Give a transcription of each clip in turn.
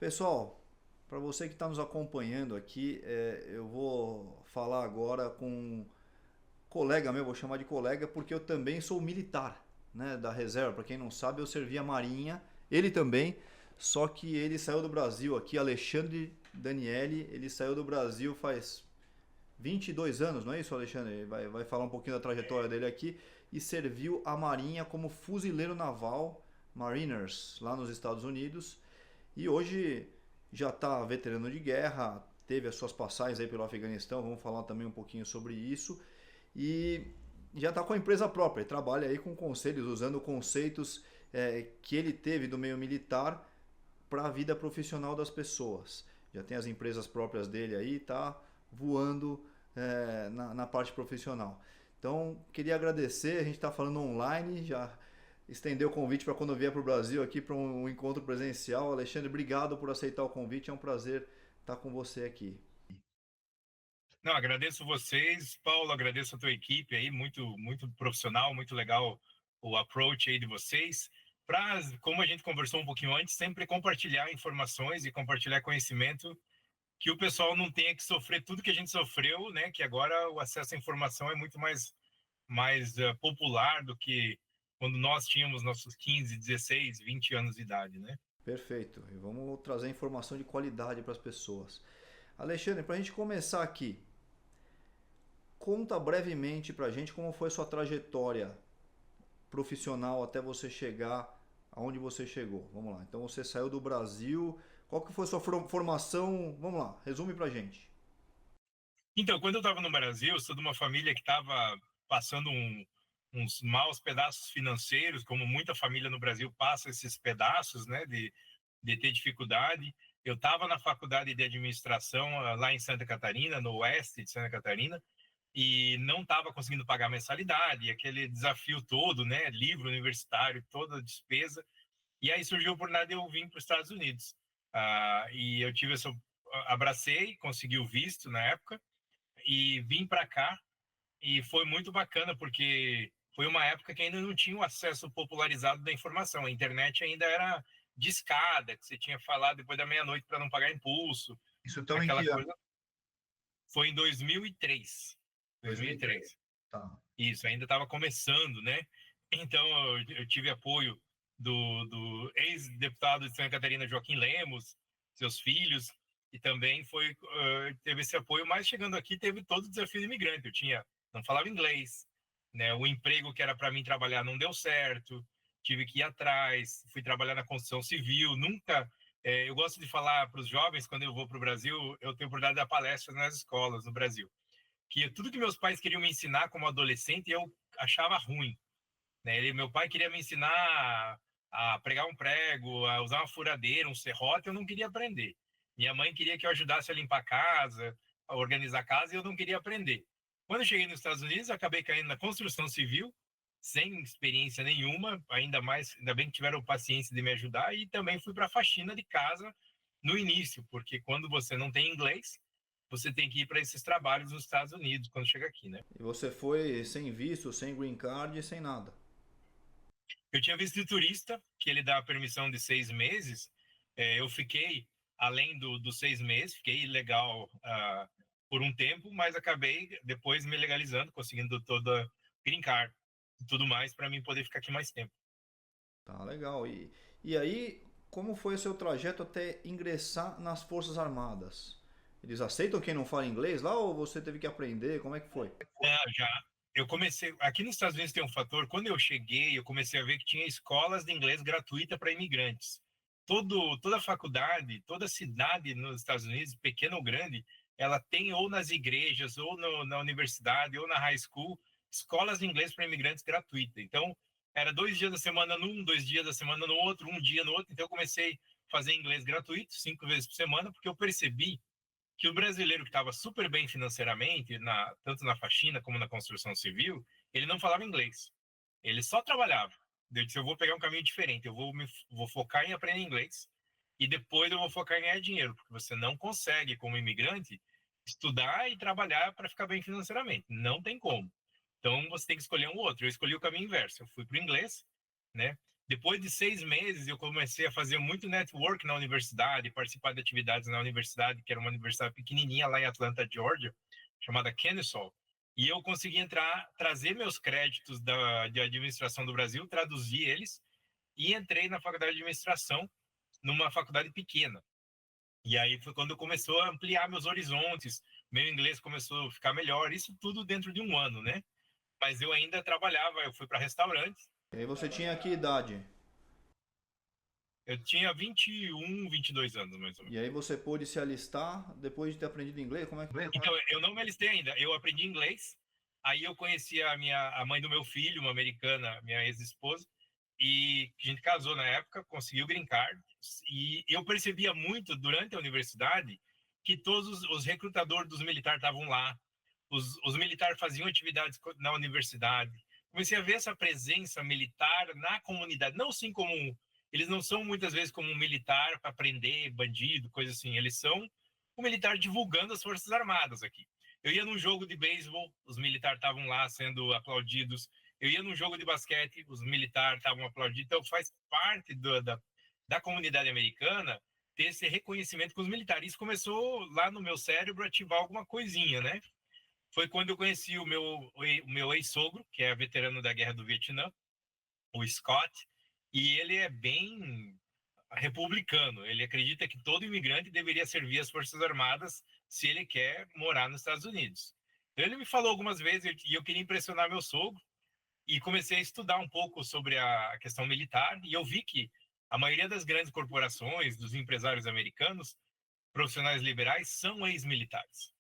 Pessoal, para você que está nos acompanhando aqui, eu vou falar agora com um colega meu, vou chamar de colega, porque eu também sou militar, né, da reserva. Para quem não sabe, eu servi a Marinha, ele também, só que ele saiu do Brasil aqui, Alexandre Daniele, ele saiu do Brasil faz 22 anos, não é isso, Alexandre? Ele vai falar um pouquinho da trajetória dele aqui e serviu a Marinha como fuzileiro naval, Mariners, lá nos Estados Unidos. E hoje já está veterano de guerra, teve as suas passagens aí pelo Afeganistão, vamos falar também um pouquinho sobre isso. E já está com a empresa própria, ele trabalha aí com conselhos, usando conceitos que ele teve do meio militar para a vida profissional das pessoas. Já tem as empresas próprias dele aí, tá voando na parte profissional. Então, queria agradecer, a gente está falando online, já estender o convite para quando vier para o Brasil aqui para um encontro presencial. Alexandre, obrigado por aceitar o convite, é um prazer estar com você aqui. Não, agradeço vocês, Paulo, agradeço a tua equipe aí, muito profissional, muito legal o approach aí de vocês. Para, como a gente conversou um pouquinho antes, sempre compartilhar informações e compartilhar conhecimento que o pessoal não tenha que sofrer tudo que a gente sofreu, né? Que agora o acesso à informação é muito mais popular do que quando nós tínhamos nossos 15, 16, 20 anos de idade, né? Perfeito, e vamos trazer informação de qualidade para as pessoas. Alexandre, para a gente começar aqui, conta brevemente para a gente como foi sua trajetória profissional até você chegar aonde você chegou. Vamos lá. Então você saiu do Brasil. Qual que foi sua formação? Vamos lá, resume pra gente. Então, quando eu estava no Brasil, eu sou de uma família que estava passando uns maus pedaços financeiros, como muita família no Brasil passa esses pedaços, né, de ter dificuldade. Eu estava na faculdade de administração lá em Santa Catarina, no oeste de Santa Catarina, e não estava conseguindo pagar mensalidade, aquele desafio todo, né, livro universitário, toda a despesa. E aí surgiu a oportunidade de eu vir para os Estados Unidos. E eu tive essa, abracei, consegui o visto na época e vim para cá. E foi muito bacana porque foi uma época que ainda não tinha o acesso popularizado da informação. A internet ainda era discada, que você tinha que falar depois da meia-noite para não pagar impulso, Isso então em aquela que ano? coisa. Foi em 2003. 2003. 2003. Tá. Isso, ainda estava começando, né? Então eu tive apoio do ex-deputado de Santa Catarina, Joaquim Lemos, seus filhos, e também teve esse apoio, mas chegando aqui teve todo o desafio de imigrante. Não falava inglês, né? O emprego que era para mim trabalhar não deu certo, tive que ir atrás, fui trabalhar na construção civil, nunca. Eu gosto de falar para os jovens, quando eu vou para o Brasil, eu tenho a oportunidade de dar palestras nas escolas no Brasil, que tudo que meus pais queriam me ensinar como adolescente eu achava ruim, né? Meu pai queria me ensinar a pregar um prego, a usar uma furadeira, um serrote, eu não queria aprender. Minha mãe queria que eu ajudasse a limpar a casa, a organizar a casa, e eu não queria aprender. Quando eu cheguei nos Estados Unidos, acabei caindo na construção civil, sem experiência nenhuma, ainda bem que tiveram paciência de me ajudar, e também fui para a faxina de casa no início, porque quando você não tem inglês, você tem que ir para esses trabalhos nos Estados Unidos quando chega aqui, né? E você foi sem visto, sem green card, sem nada. Eu tinha visto de turista, que ele dá a permissão de 6 meses. Eu fiquei, além dos 6 meses, fiquei legal por um tempo, mas acabei depois me legalizando, conseguindo toda green card e tudo mais para mim poder ficar aqui mais tempo. Tá legal. E aí, como foi o seu trajeto até ingressar nas Forças Armadas? Eles aceitam quem não fala inglês lá ou você teve que aprender? Como é que foi? Já. Eu comecei. Aqui nos Estados Unidos tem um fator. Quando eu cheguei, eu comecei a ver que tinha escolas de inglês gratuita para imigrantes. Toda faculdade, toda cidade nos Estados Unidos, pequena ou grande, ela tem ou nas igrejas, ou na universidade, ou na high school, escolas de inglês para imigrantes gratuita. Então, era 2 dias da semana num, 2 dias da semana no outro, um dia no outro. Então, eu comecei a fazer inglês gratuito, 5 vezes por semana, porque eu percebi que o brasileiro que estava super bem financeiramente, tanto na faxina como na construção civil, ele não falava inglês. Ele só trabalhava. Eu disse, eu vou pegar um caminho diferente, vou focar em aprender inglês e depois eu vou focar em ganhar dinheiro, porque você não consegue, como imigrante, estudar e trabalhar para ficar bem financeiramente. Não tem como. Então você tem que escolher um outro. Eu escolhi o caminho inverso. Eu fui para o inglês, né? Depois de 6 meses, eu comecei a fazer muito network na universidade, participar de atividades na universidade, que era uma universidade pequenininha lá em Atlanta, Georgia, chamada Kennesaw. E eu consegui entrar, trazer meus créditos de administração do Brasil, traduzir eles, e entrei na faculdade de administração, numa faculdade pequena. E aí foi quando começou a ampliar meus horizontes, meu inglês começou a ficar melhor, isso tudo dentro de um ano, né? Mas eu ainda trabalhava, eu fui para restaurantes. E aí você tinha que idade? Eu tinha 21, 22 anos, mais ou E menos. aí você pôde se alistar depois de ter aprendido inglês? Como é que... Então, eu não me alistei ainda. Eu aprendi inglês. Aí eu conheci a mãe do meu filho, uma americana, minha ex-esposa, e a gente casou na época, conseguiu green card. E eu percebia muito durante a universidade que todos os recrutadores dos militares estavam lá. Os militares faziam atividades na universidade. Comecei a ver essa presença militar na comunidade, não assim como eles não são muitas vezes como um militar para prender bandido, coisa assim. Eles são o militar divulgando as Forças Armadas aqui. Eu ia num jogo de beisebol, os militares estavam lá sendo aplaudidos. Eu ia num jogo de basquete, os militares estavam aplaudidos. Então faz parte da comunidade americana ter esse reconhecimento com os militares. Isso começou lá no meu cérebro a ativar alguma coisinha, né? Foi quando eu conheci o meu ex-sogro, que é veterano da Guerra do Vietnã, o Scott, e ele é bem republicano. Ele acredita que todo imigrante deveria servir as Forças Armadas se ele quer morar nos Estados Unidos. Então, ele me falou algumas vezes e eu queria impressionar meu sogro e comecei a estudar um pouco sobre a questão militar e eu vi que a maioria das grandes corporações, dos empresários americanos, profissionais liberais, são ex-militares.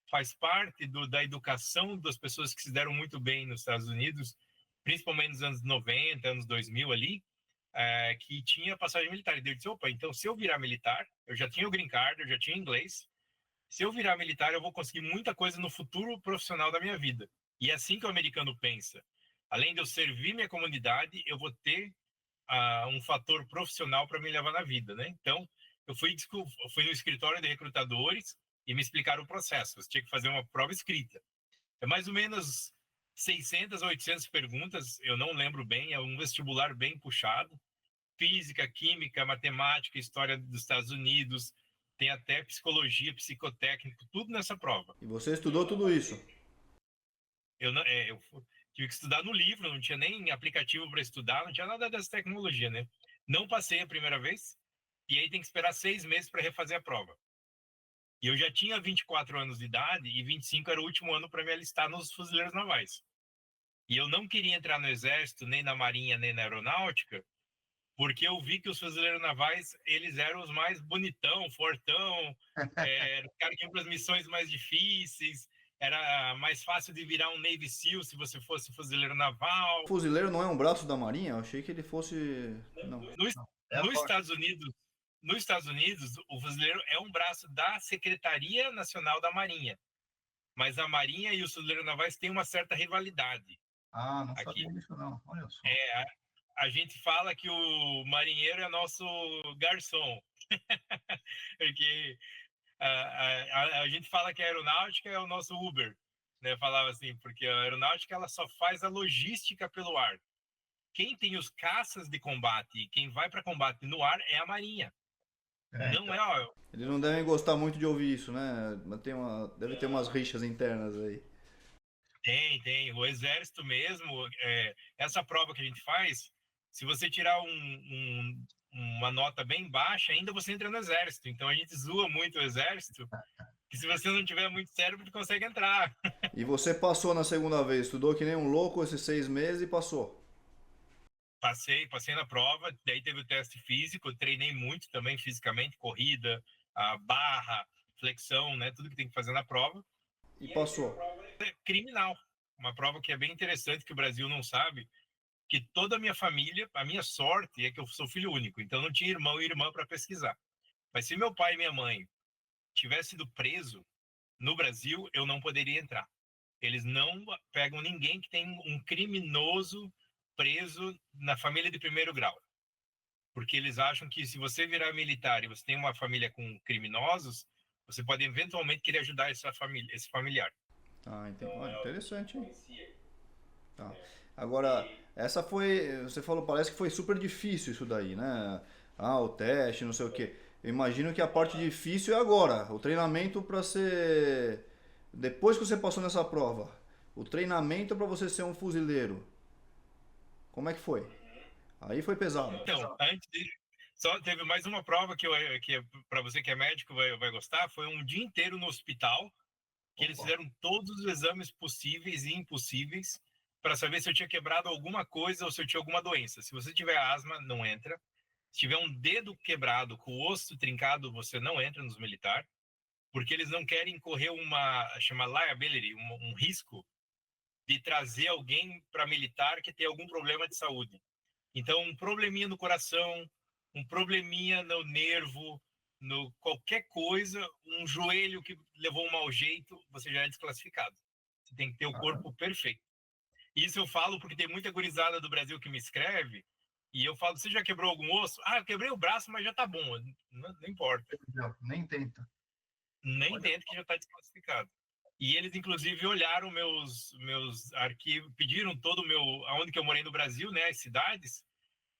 Faz parte da educação das pessoas que se deram muito bem nos Estados Unidos, principalmente nos anos 90, anos 2000 ali, que tinha passagem militar. E eu disse, opa, então se eu virar militar, eu já tinha o green card, eu já tinha inglês, se eu virar militar, eu vou conseguir muita coisa no futuro profissional da minha vida. E é assim que o americano pensa. Além de eu servir minha comunidade, eu vou ter um fator profissional para me levar na vida, né? Então, eu fui no escritório de recrutadores e me explicaram o processo. Você tinha que fazer uma prova escrita. É mais ou menos 600 a 800 perguntas, eu não lembro bem, é um vestibular bem puxado. Física, química, matemática, história dos Estados Unidos, tem até psicologia, psicotécnico, tudo nessa prova. E você estudou tudo isso? Eu tive que estudar no livro, não tinha nem aplicativo para estudar, não tinha nada dessa tecnologia, né? Não passei a primeira vez, e aí tem que esperar 6 meses para refazer a prova. E eu já tinha 24 anos de idade, e 25 era o último ano para me alistar nos fuzileiros navais. E eu não queria entrar no exército, nem na marinha, nem na aeronáutica, porque eu vi que os fuzileiros navais, eles eram os mais bonitão, fortão, os caras que iam para as missões mais difíceis, era mais fácil de virar um Navy SEAL se você fosse fuzileiro naval. O fuzileiro não é um braço da Marinha? Eu achei que ele fosse... Não. Nos, nos Estados Unidos, nos Estados Unidos, o fuzileiro é um braço da Secretaria Nacional da Marinha, mas a Marinha e os fuzileiros navais têm uma certa rivalidade. Ah, não Aqui. sabia disso não, olha só. A gente fala que o marinheiro é nosso garçom, porque a gente fala que a aeronáutica é o nosso Uber, né? Falava assim, porque a aeronáutica ela só faz a logística pelo ar. Quem tem os caças de combate e quem vai para combate no ar é a Marinha. Não é, ó. Eles não devem gostar muito de ouvir isso, né? Deve ter umas rixas internas aí. Tem. O exército mesmo, essa prova que a gente faz, se você tirar uma nota bem baixa, ainda você entra no exército. Então a gente zoa muito o exército, que se você não tiver muito cérebro, você consegue entrar. E você passou na segunda vez, estudou que nem um louco esses 6 meses e passou. Passei na prova, daí teve o teste físico, eu treinei muito também fisicamente, corrida, a barra, flexão, né, tudo que tem que fazer na prova. E passou. Criminal, uma prova que é bem interessante, que o Brasil não sabe, que toda a minha família, a minha sorte é que eu sou filho único, então não tinha irmão e irmã para pesquisar. Mas se meu pai e minha mãe tivessem sido preso no Brasil, eu não poderia entrar. Eles não pegam ninguém que tem um criminoso preso na família de primeiro grau. Porque eles acham que se você virar militar e você tem uma família com criminosos, você pode eventualmente querer ajudar essa família, esse familiar. Ah, entendi. Ah, interessante, hein? Tá. Agora, essa foi, você falou, parece que foi super difícil isso daí, né? Ah, o teste, não sei o quê. Eu imagino que a parte difícil é agora, o treinamento para ser depois que você passou nessa prova, o treinamento para você ser um fuzileiro. Como é que foi? Aí foi pesado. Então, só teve mais uma prova que para você que é médico vai gostar, foi um dia inteiro no hospital, que eles Opa. fizeram todos os exames possíveis e impossíveis para saber se eu tinha quebrado alguma coisa ou se eu tinha alguma doença. Se você tiver asma, não entra. Se tiver um dedo quebrado, com o osso trincado, você não entra nos militares, porque eles não querem correr chama liability, um risco de trazer alguém para militar que tem algum problema de saúde. Então, um probleminha no coração, um probleminha no nervo, no qualquer coisa, um joelho que levou um mau jeito, você já é desclassificado. Você tem que ter o corpo perfeito. Isso eu falo porque tem muita gurizada do Brasil que me escreve e eu falo, você já quebrou algum osso? Ah, eu quebrei o braço, mas já tá bom. Não importa. Não, nem tenta. Nem dentro que já está desclassificado. E eles, inclusive, olharam meus arquivos, pediram todo o meu, aonde que eu morei no Brasil, né, as cidades,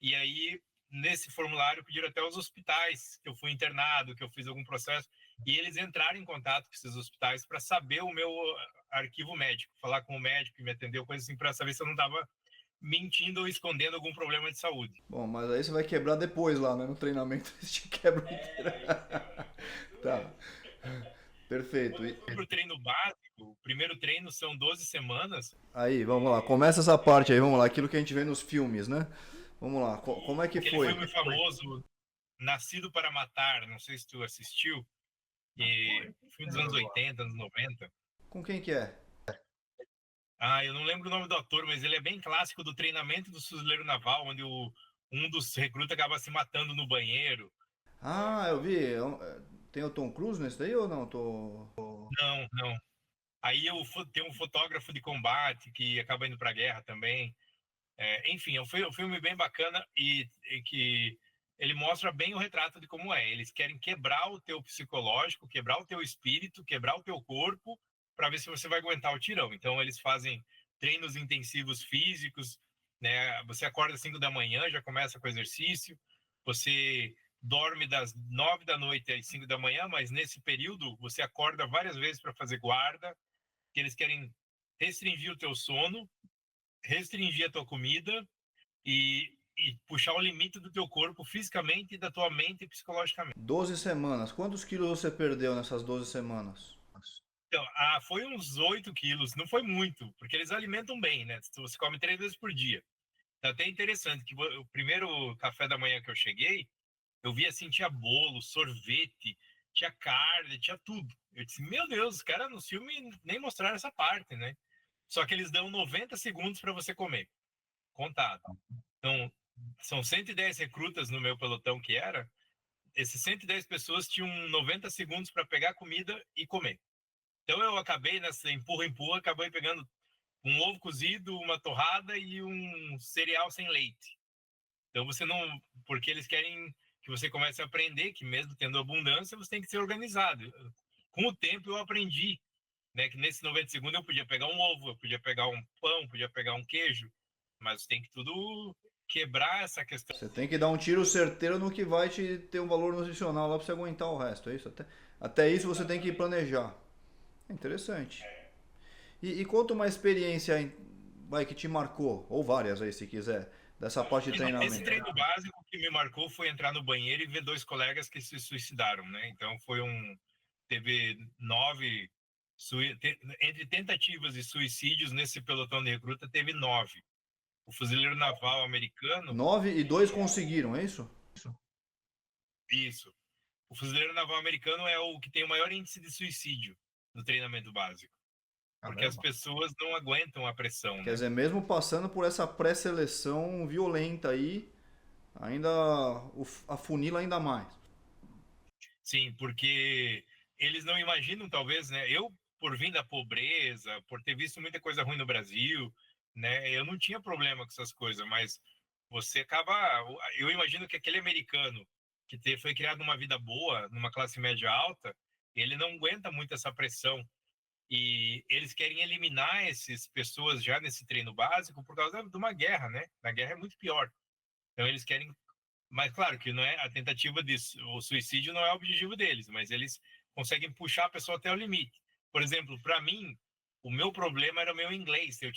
e aí, nesse formulário, pediram até os hospitais que eu fui internado, que eu fiz algum processo, e eles entraram em contato com esses hospitais para saber o meu arquivo médico, falar com o médico que me atendeu, coisa assim, para saber se eu não estava mentindo ou escondendo algum problema de saúde. Bom, mas aí você vai quebrar depois lá, né? No treinamento eles te quebram inteiro. Tá, perfeito. Para o treino básico, o primeiro treino são 12 semanas, Aí, vamos lá. Começa essa parte aí, vamos lá. Aquilo que a gente vê nos filmes, né? Vamos lá. Como é que aquele foi? filme famoso Nascido para Matar, não sei se tu assistiu, e filme dos anos 80, anos 90. Com quem que é? Ah, eu não lembro o nome do ator, mas ele é bem clássico do treinamento do fuzileiro naval, onde um dos recrutas acaba se matando no banheiro. Ah, eu vi. Tem o Tom Cruise nesse daí ou não? Não, não. Aí tem um fotógrafo de combate que acaba indo para a guerra também. Enfim, é um filme bem bacana e que ele mostra bem o retrato de como é. Eles querem quebrar o teu psicológico, quebrar o teu espírito, quebrar o teu corpo, para ver se você vai aguentar o tirão. Então, eles fazem treinos intensivos físicos, né? Você acorda às 5 da manhã, já começa com exercício. Você dorme das 9 da noite às 5 da manhã, mas nesse período você acorda várias vezes para fazer guarda, que eles querem restringir o teu sono, restringir a tua comida e puxar o limite do teu corpo fisicamente, da tua mente e psicologicamente. 12 semanas. Quantos quilos você perdeu nessas 12 semanas? Então, foi uns 8 quilos, não foi muito, porque eles alimentam bem, né? Você come 3 vezes por dia. Tá até interessante que o primeiro café da manhã que eu cheguei, eu vi assim, tinha bolo, sorvete, tinha carne, tinha tudo. Eu disse, meu Deus, os caras no filme nem mostraram essa parte, né? Só que eles dão 90 segundos para você comer, contado. Então, são 110 recrutas no meu pelotão que era, esses 110 pessoas tinham 90 segundos para pegar comida e comer. Então eu acabei nessa empurra-empurra, acabei pegando um ovo cozido, uma torrada e um cereal sem leite. Então você não, porque eles querem que você comece a aprender que mesmo tendo abundância, você tem que ser organizado. Com o tempo eu aprendi, né, que nesses 90 segundos eu podia pegar um ovo, eu podia pegar um pão, podia pegar um queijo, mas tem que tudo quebrar essa questão. Você tem que dar um tiro certeiro no que vai te ter um valor nutricional lá pra você aguentar o resto, é isso? Até isso você tem que planejar. É interessante. E conta uma experiência vai, que te marcou, ou várias aí se quiser, dessa parte de Esse treinamento. treino básico que me marcou foi entrar no banheiro e ver 2 colegas que se suicidaram, né? Então teve 9 entre tentativas e suicídios nesse pelotão de recruta teve 9. O fuzileiro naval americano, 9 e 2 conseguiram, é isso? isso. O fuzileiro naval americano é o que tem o maior índice de suicídio no treinamento básico, porque as Caramba. pessoas não aguentam a pressão, Quer né? dizer, mesmo passando por essa pré-seleção violenta aí, ainda afunila ainda mais. Sim, porque eles não imaginam, talvez, né? Eu, por vir da pobreza, por ter visto muita coisa ruim no Brasil, né? Eu não tinha problema com essas coisas, mas você acaba. Eu imagino que aquele americano foi criado numa vida boa, numa classe média alta, ele não aguenta muito essa pressão, E eles querem eliminar essas pessoas já nesse treino básico por causa de uma guerra, né? Na guerra é muito pior. Então eles querem, mas claro que não é a tentativa disso, o suicídio não é o objetivo deles, mas eles conseguem puxar a pessoa até o limite. Por exemplo, para mim, o meu problema era o meu inglês. Eu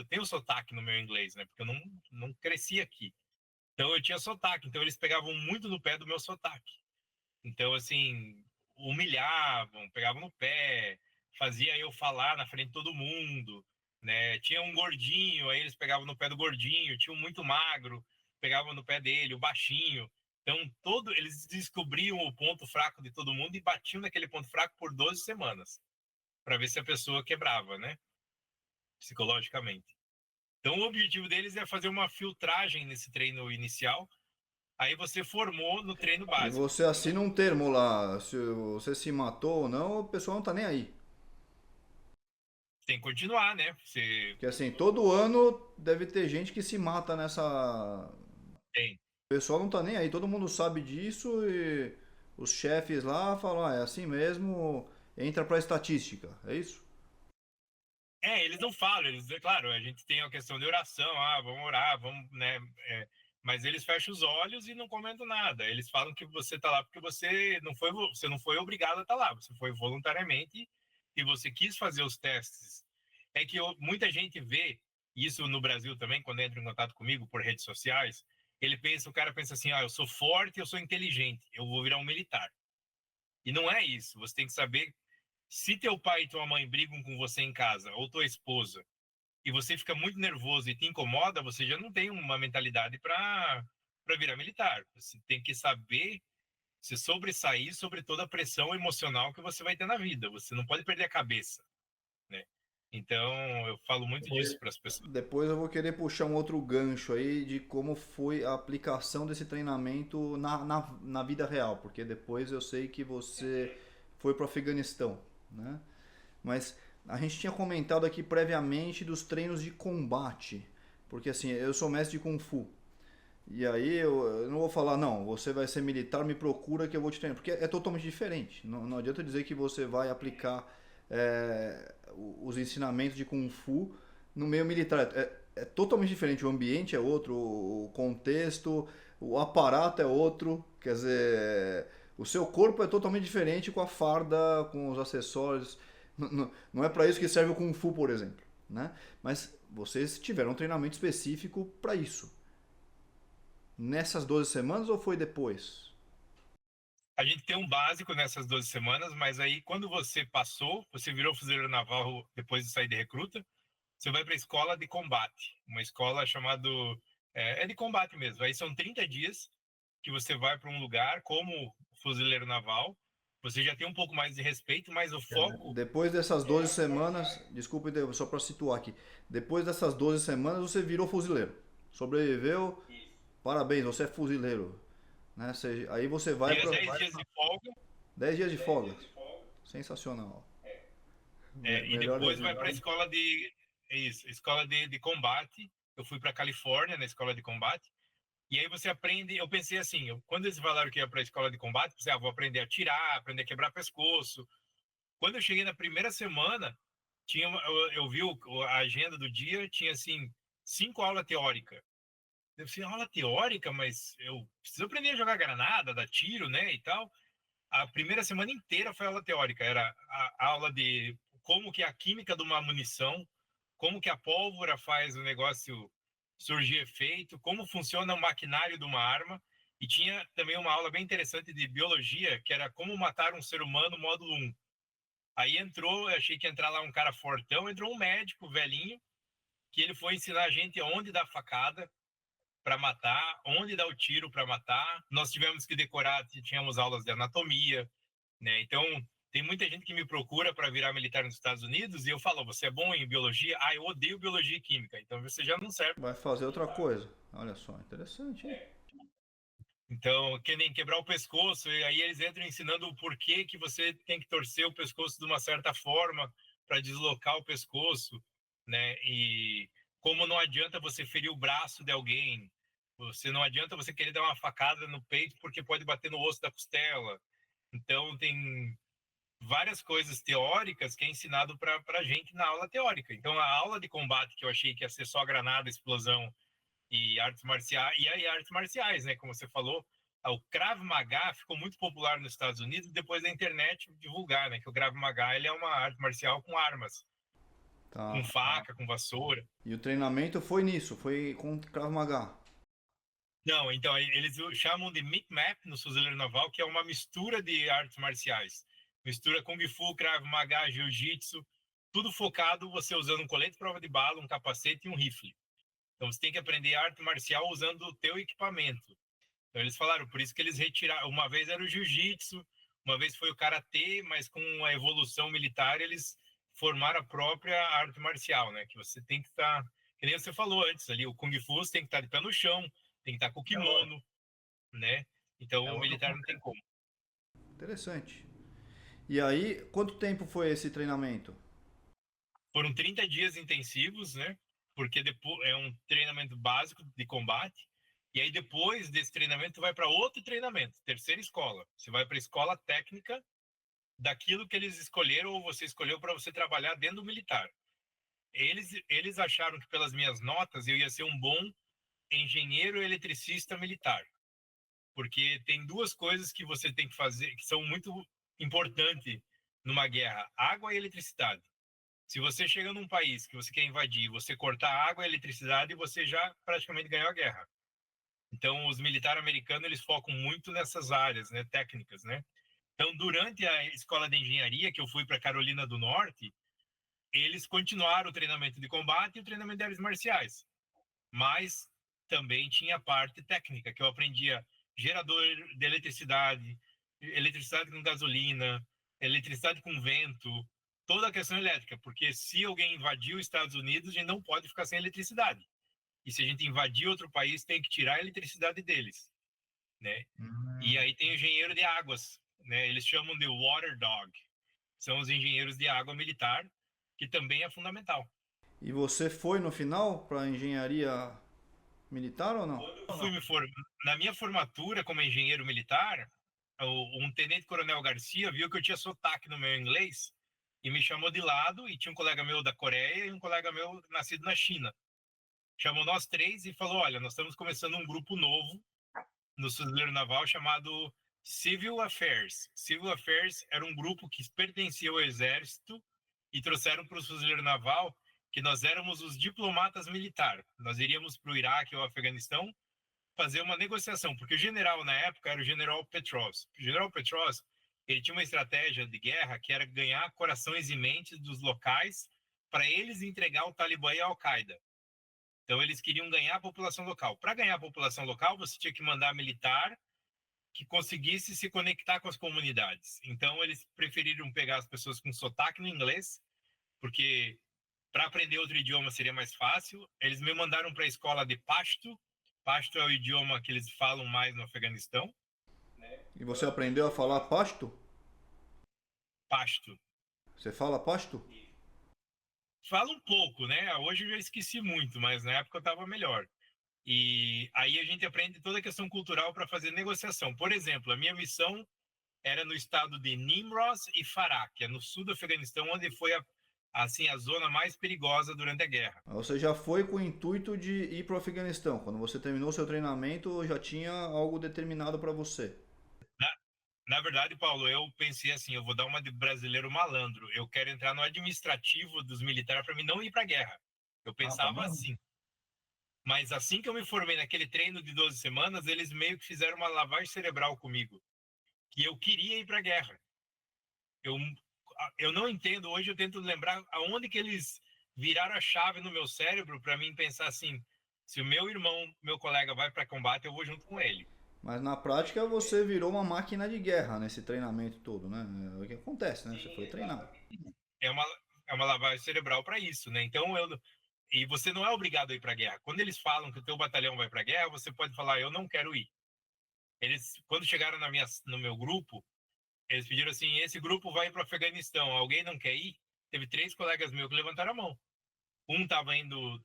tenho sotaque no meu inglês, né? Porque eu não cresci aqui. Então eu tinha sotaque, então eles pegavam muito no pé do meu sotaque. Então, assim, humilhavam, pegavam no pé, fazia eu falar na frente de todo mundo, né? Tinha um gordinho, aí eles pegavam no pé do gordinho, tinha um muito magro, pegavam no pé dele, o baixinho. Então, eles descobriam o ponto fraco de todo mundo e batiam naquele ponto fraco por 12 semanas, para ver se a pessoa quebrava, né? Psicologicamente. Então, o objetivo deles é fazer uma filtragem nesse treino inicial. Aí você formou no treino E básico. você assina um termo lá, se você se matou ou não, o pessoal não tá nem aí. Tem que continuar, né? Você Porque assim, todo ano deve ter gente que se mata nessa. tem. O pessoal não tá nem aí, todo mundo sabe disso e os chefes lá falam, é assim mesmo, entra pra estatística, é isso? Eles não falam, é claro, a gente tem a questão de oração, vamos orar, vamos, né? Mas eles fecham os olhos e não comentam nada. Eles falam que você tá lá porque você não foi obrigado a estar lá, você foi voluntariamente e você quis fazer os testes. É que muita gente vê isso no Brasil também, quando entra em contato comigo por redes sociais, o cara pensa assim, eu sou forte, eu sou inteligente, eu vou virar um militar. E não é isso. Você tem que saber se teu pai e tua mãe brigam com você em casa, ou tua esposa, e você fica muito nervoso e te incomoda, você já não tem uma mentalidade para virar militar. Você tem que saber se sobressair sobre toda a pressão emocional que você vai ter na vida. Você não pode perder a cabeça, né? Então, eu falo muito disso para as pessoas. Depois eu vou querer puxar um outro gancho aí de como foi a aplicação desse treinamento na vida real, porque depois eu sei que você foi para o Afeganistão, né? Mas a gente tinha comentado aqui previamente dos treinos de combate, porque assim, eu sou mestre de Kung Fu, e aí eu não vou falar, não, você vai ser militar, me procura que eu vou te treinar, porque é totalmente diferente. Não adianta dizer que você vai aplicar os ensinamentos de Kung Fu no meio militar. É totalmente diferente, o ambiente é outro, o contexto, o aparato é outro, quer dizer, o seu corpo é totalmente diferente com a farda, com os acessórios. Não é para isso que serve o Kung Fu, por exemplo, né? Mas vocês tiveram um treinamento específico para isso. Nessas 12 semanas ou foi depois? A gente tem um básico nessas 12 semanas, mas aí quando você passou, você virou fuzileiro naval depois de sair de recruta, você vai para a escola de combate, uma escola chamada é de combate mesmo. Aí são 30 dias que você vai para um lugar como fuzileiro naval. Você já tem um pouco mais de respeito, mas o foco Depois dessas 12 semanas, desculpe só para situar aqui. Depois dessas 12 semanas você virou fuzileiro. Sobreviveu, parabéns, você é fuzileiro. Né? Aí você vai tem os para 10 dias de folga, 10 dias de folga. Sensacional. e Melhor depois vai para a exemplo. escola escola de combate. Eu fui para Califórnia na escola de combate. E aí você aprende, eu pensei assim, quando eles falaram que ia para a escola de combate, eu pensei, vou aprender a tirar, aprender a quebrar pescoço. Quando eu cheguei na primeira semana, eu vi a agenda do dia, tinha assim, 5 aulas teóricas. Eu falei, aula teórica, mas eu preciso aprender a jogar granada, dar tiro, né, e tal. A primeira semana inteira foi aula teórica, era a aula de como que é a química de uma munição, como que a pólvora faz o negócio surgir efeito, como funciona o maquinário de uma arma, e tinha também uma aula bem interessante de biologia, que era como matar um ser humano, módulo 1. Aí entrou, eu achei que ia entrar lá um cara fortão, entrou um médico velhinho, que ele foi ensinar a gente onde dar facada para matar, onde dar o tiro para matar. Nós tivemos que decorar, tínhamos aulas de anatomia, né? Então, tem muita gente que me procura para virar militar nos Estados Unidos e eu falo, você é bom em biologia? Eu odeio biologia e química. Então, você já não serve. Vai fazer outra coisa. Olha só, interessante, hein? Então, que nem quebrar o pescoço, e aí eles entram ensinando o porquê que você tem que torcer o pescoço de uma certa forma para deslocar o pescoço, né? E como não adianta você ferir o braço de alguém, não adianta você querer dar uma facada no peito porque pode bater no osso da costela. Então, várias coisas teóricas que é ensinado para a gente na aula teórica. Então, a aula de combate, que eu achei que ia ser só granada, explosão e artes marciais, e aí artes marciais, né? Como você falou, o Krav Maga ficou muito popular nos Estados Unidos depois da internet divulgar, né? Que o Krav Maga ele é uma arte marcial com armas, com Tá. faca, com vassoura. E o treinamento foi nisso, foi com Krav Maga. Não, então eles chamam de Mip-Map no Fuzileiro Naval, que é uma mistura de artes marciais. Mistura Kung Fu, Krav Maga, Jiu-Jitsu, tudo focado você usando um colete prova de bala, um capacete e um rifle. Então você tem que aprender arte marcial usando o teu equipamento. Então eles falaram, por isso que eles retiraram, uma vez era o Jiu-Jitsu, uma vez foi o Karatê, mas com a evolução militar eles formaram a própria arte marcial, né? Que você tem que estar, que nem você falou antes ali, o Kung Fu você tem que estar de pé no chão, tem que estar com o kimono, né? Então o militar não tem como. Interessante. E aí, quanto tempo foi esse treinamento? Foram 30 dias intensivos, né? Porque depois é um treinamento básico de combate. E aí depois desse treinamento vai para outro treinamento, terceira escola. Você vai para a escola técnica daquilo que eles escolheram ou você escolheu para você trabalhar dentro do militar. Eles acharam que pelas minhas notas eu ia ser um bom engenheiro eletricista militar. Porque tem duas coisas que você tem que fazer que são muito importantes numa guerra: água e eletricidade. Se você chega num país que você quer invadir, você cortar água e eletricidade, você já praticamente ganhou a guerra. Então, os militares americanos eles focam muito nessas áreas, né, técnicas, né? Então, durante a escola de engenharia que eu fui para Carolina do Norte, eles continuaram o treinamento de combate e o treinamento de artes marciais, mas também tinha a parte técnica que eu aprendia gerador de eletricidade, eletricidade com gasolina, eletricidade com vento, toda a questão elétrica, porque se alguém invadir os Estados Unidos, a gente não pode ficar sem eletricidade. E se a gente invadir outro país, tem que tirar a eletricidade deles, né? E aí tem o engenheiro de águas, né? Eles chamam de water dog. São os engenheiros de água militar, que também é fundamental. E você foi no final para engenharia militar ou não? Eu fui me formar na minha formatura como engenheiro militar, um tenente-coronel Garcia viu que eu tinha sotaque no meu inglês e me chamou de lado, e tinha um colega meu da Coreia e um colega meu nascido na China. Chamou nós três e falou: olha, nós estamos começando um grupo novo no Fuzileiro Naval chamado Civil Affairs. Civil Affairs era um grupo que pertencia ao Exército e trouxeram para o Fuzileiro Naval que nós éramos os diplomatas militares. Nós iríamos para o Iraque ou Afeganistão fazer uma negociação, porque o general na época era o general Petros. O general Petros, ele tinha uma estratégia de guerra que era ganhar corações e mentes dos locais para eles entregar o Talibã e a Al-Qaeda. Então eles queriam ganhar a população local. Para ganhar a população local, você tinha que mandar militar que conseguisse se conectar com as comunidades. Então eles preferiram pegar as pessoas com sotaque no inglês, porque para aprender outro idioma seria mais fácil. Eles me mandaram para a escola de Pashto. Pashto é o idioma que eles falam mais no Afeganistão. E você aprendeu a falar pashto? Pashto. Você fala pashto? Fala um pouco, né? Hoje eu já esqueci muito, mas na época eu estava melhor. E aí a gente aprende toda a questão cultural para fazer negociação. Por exemplo, a minha missão era no estado de Nimroz e Farah, que é no sul do Afeganistão, onde foi a zona mais perigosa durante a guerra. Você já foi com o intuito de ir para o Afeganistão. Quando você terminou seu treinamento, já tinha algo determinado para você. Na verdade, Paulo, eu pensei assim, eu vou dar uma de brasileiro malandro. Eu quero entrar no administrativo dos militares para mim não ir para a guerra. Eu pensava assim. Mas assim que eu me formei naquele treino de 12 semanas, eles meio que fizeram uma lavagem cerebral comigo, que eu queria ir para a guerra. Eu, eu não entendo, hoje eu tento lembrar aonde que eles viraram a chave no meu cérebro para mim pensar assim, se o meu irmão, meu colega vai para combate, eu vou junto com ele. Mas na prática você virou uma máquina de guerra nesse treinamento todo, né? É o que acontece, né? Você foi treinar. É uma, é uma lavagem cerebral para isso, né? Então e você não é obrigado a ir para a guerra. Quando eles falam que o teu batalhão vai para a guerra, você pode falar, eu não quero ir. Eles, quando chegaram no meu grupo, eles pediram assim, esse grupo vai para o Afeganistão, alguém não quer ir? Teve 3 colegas meus que levantaram a mão. Um estava indo,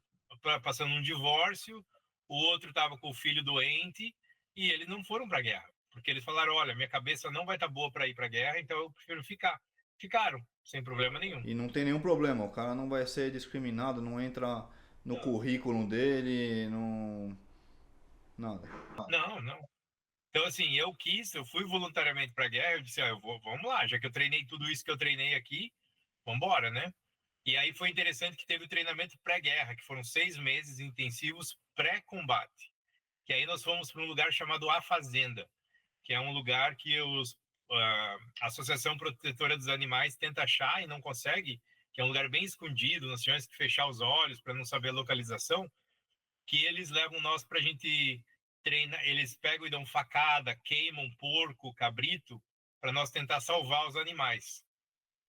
passando um divórcio, o outro estava com o filho doente, e eles não foram para a guerra. Porque eles falaram, olha, minha cabeça não vai estar boa para ir para a guerra, então eu prefiro ficar. ficaram, sem problema nenhum. E não tem nenhum problema, o cara não vai ser discriminado, não entra no currículo dele, não. Nada. Não, não. Então, assim, eu fui voluntariamente para a guerra, eu disse, vamos lá, já que eu treinei tudo isso que eu treinei aqui, vamos embora, né? E aí foi interessante que teve o treinamento pré-guerra, que foram 6 meses intensivos pré-combate. Que aí nós fomos para um lugar chamado A Fazenda, que é um lugar que a Associação Protetora dos Animais tenta achar e não consegue, que é um lugar bem escondido, nós tivemos que fechar os olhos para não saber a localização, que eles levam nós para a gente treinar, eles pegam e dão facada, queimam porco, cabrito, para nós tentar salvar os animais.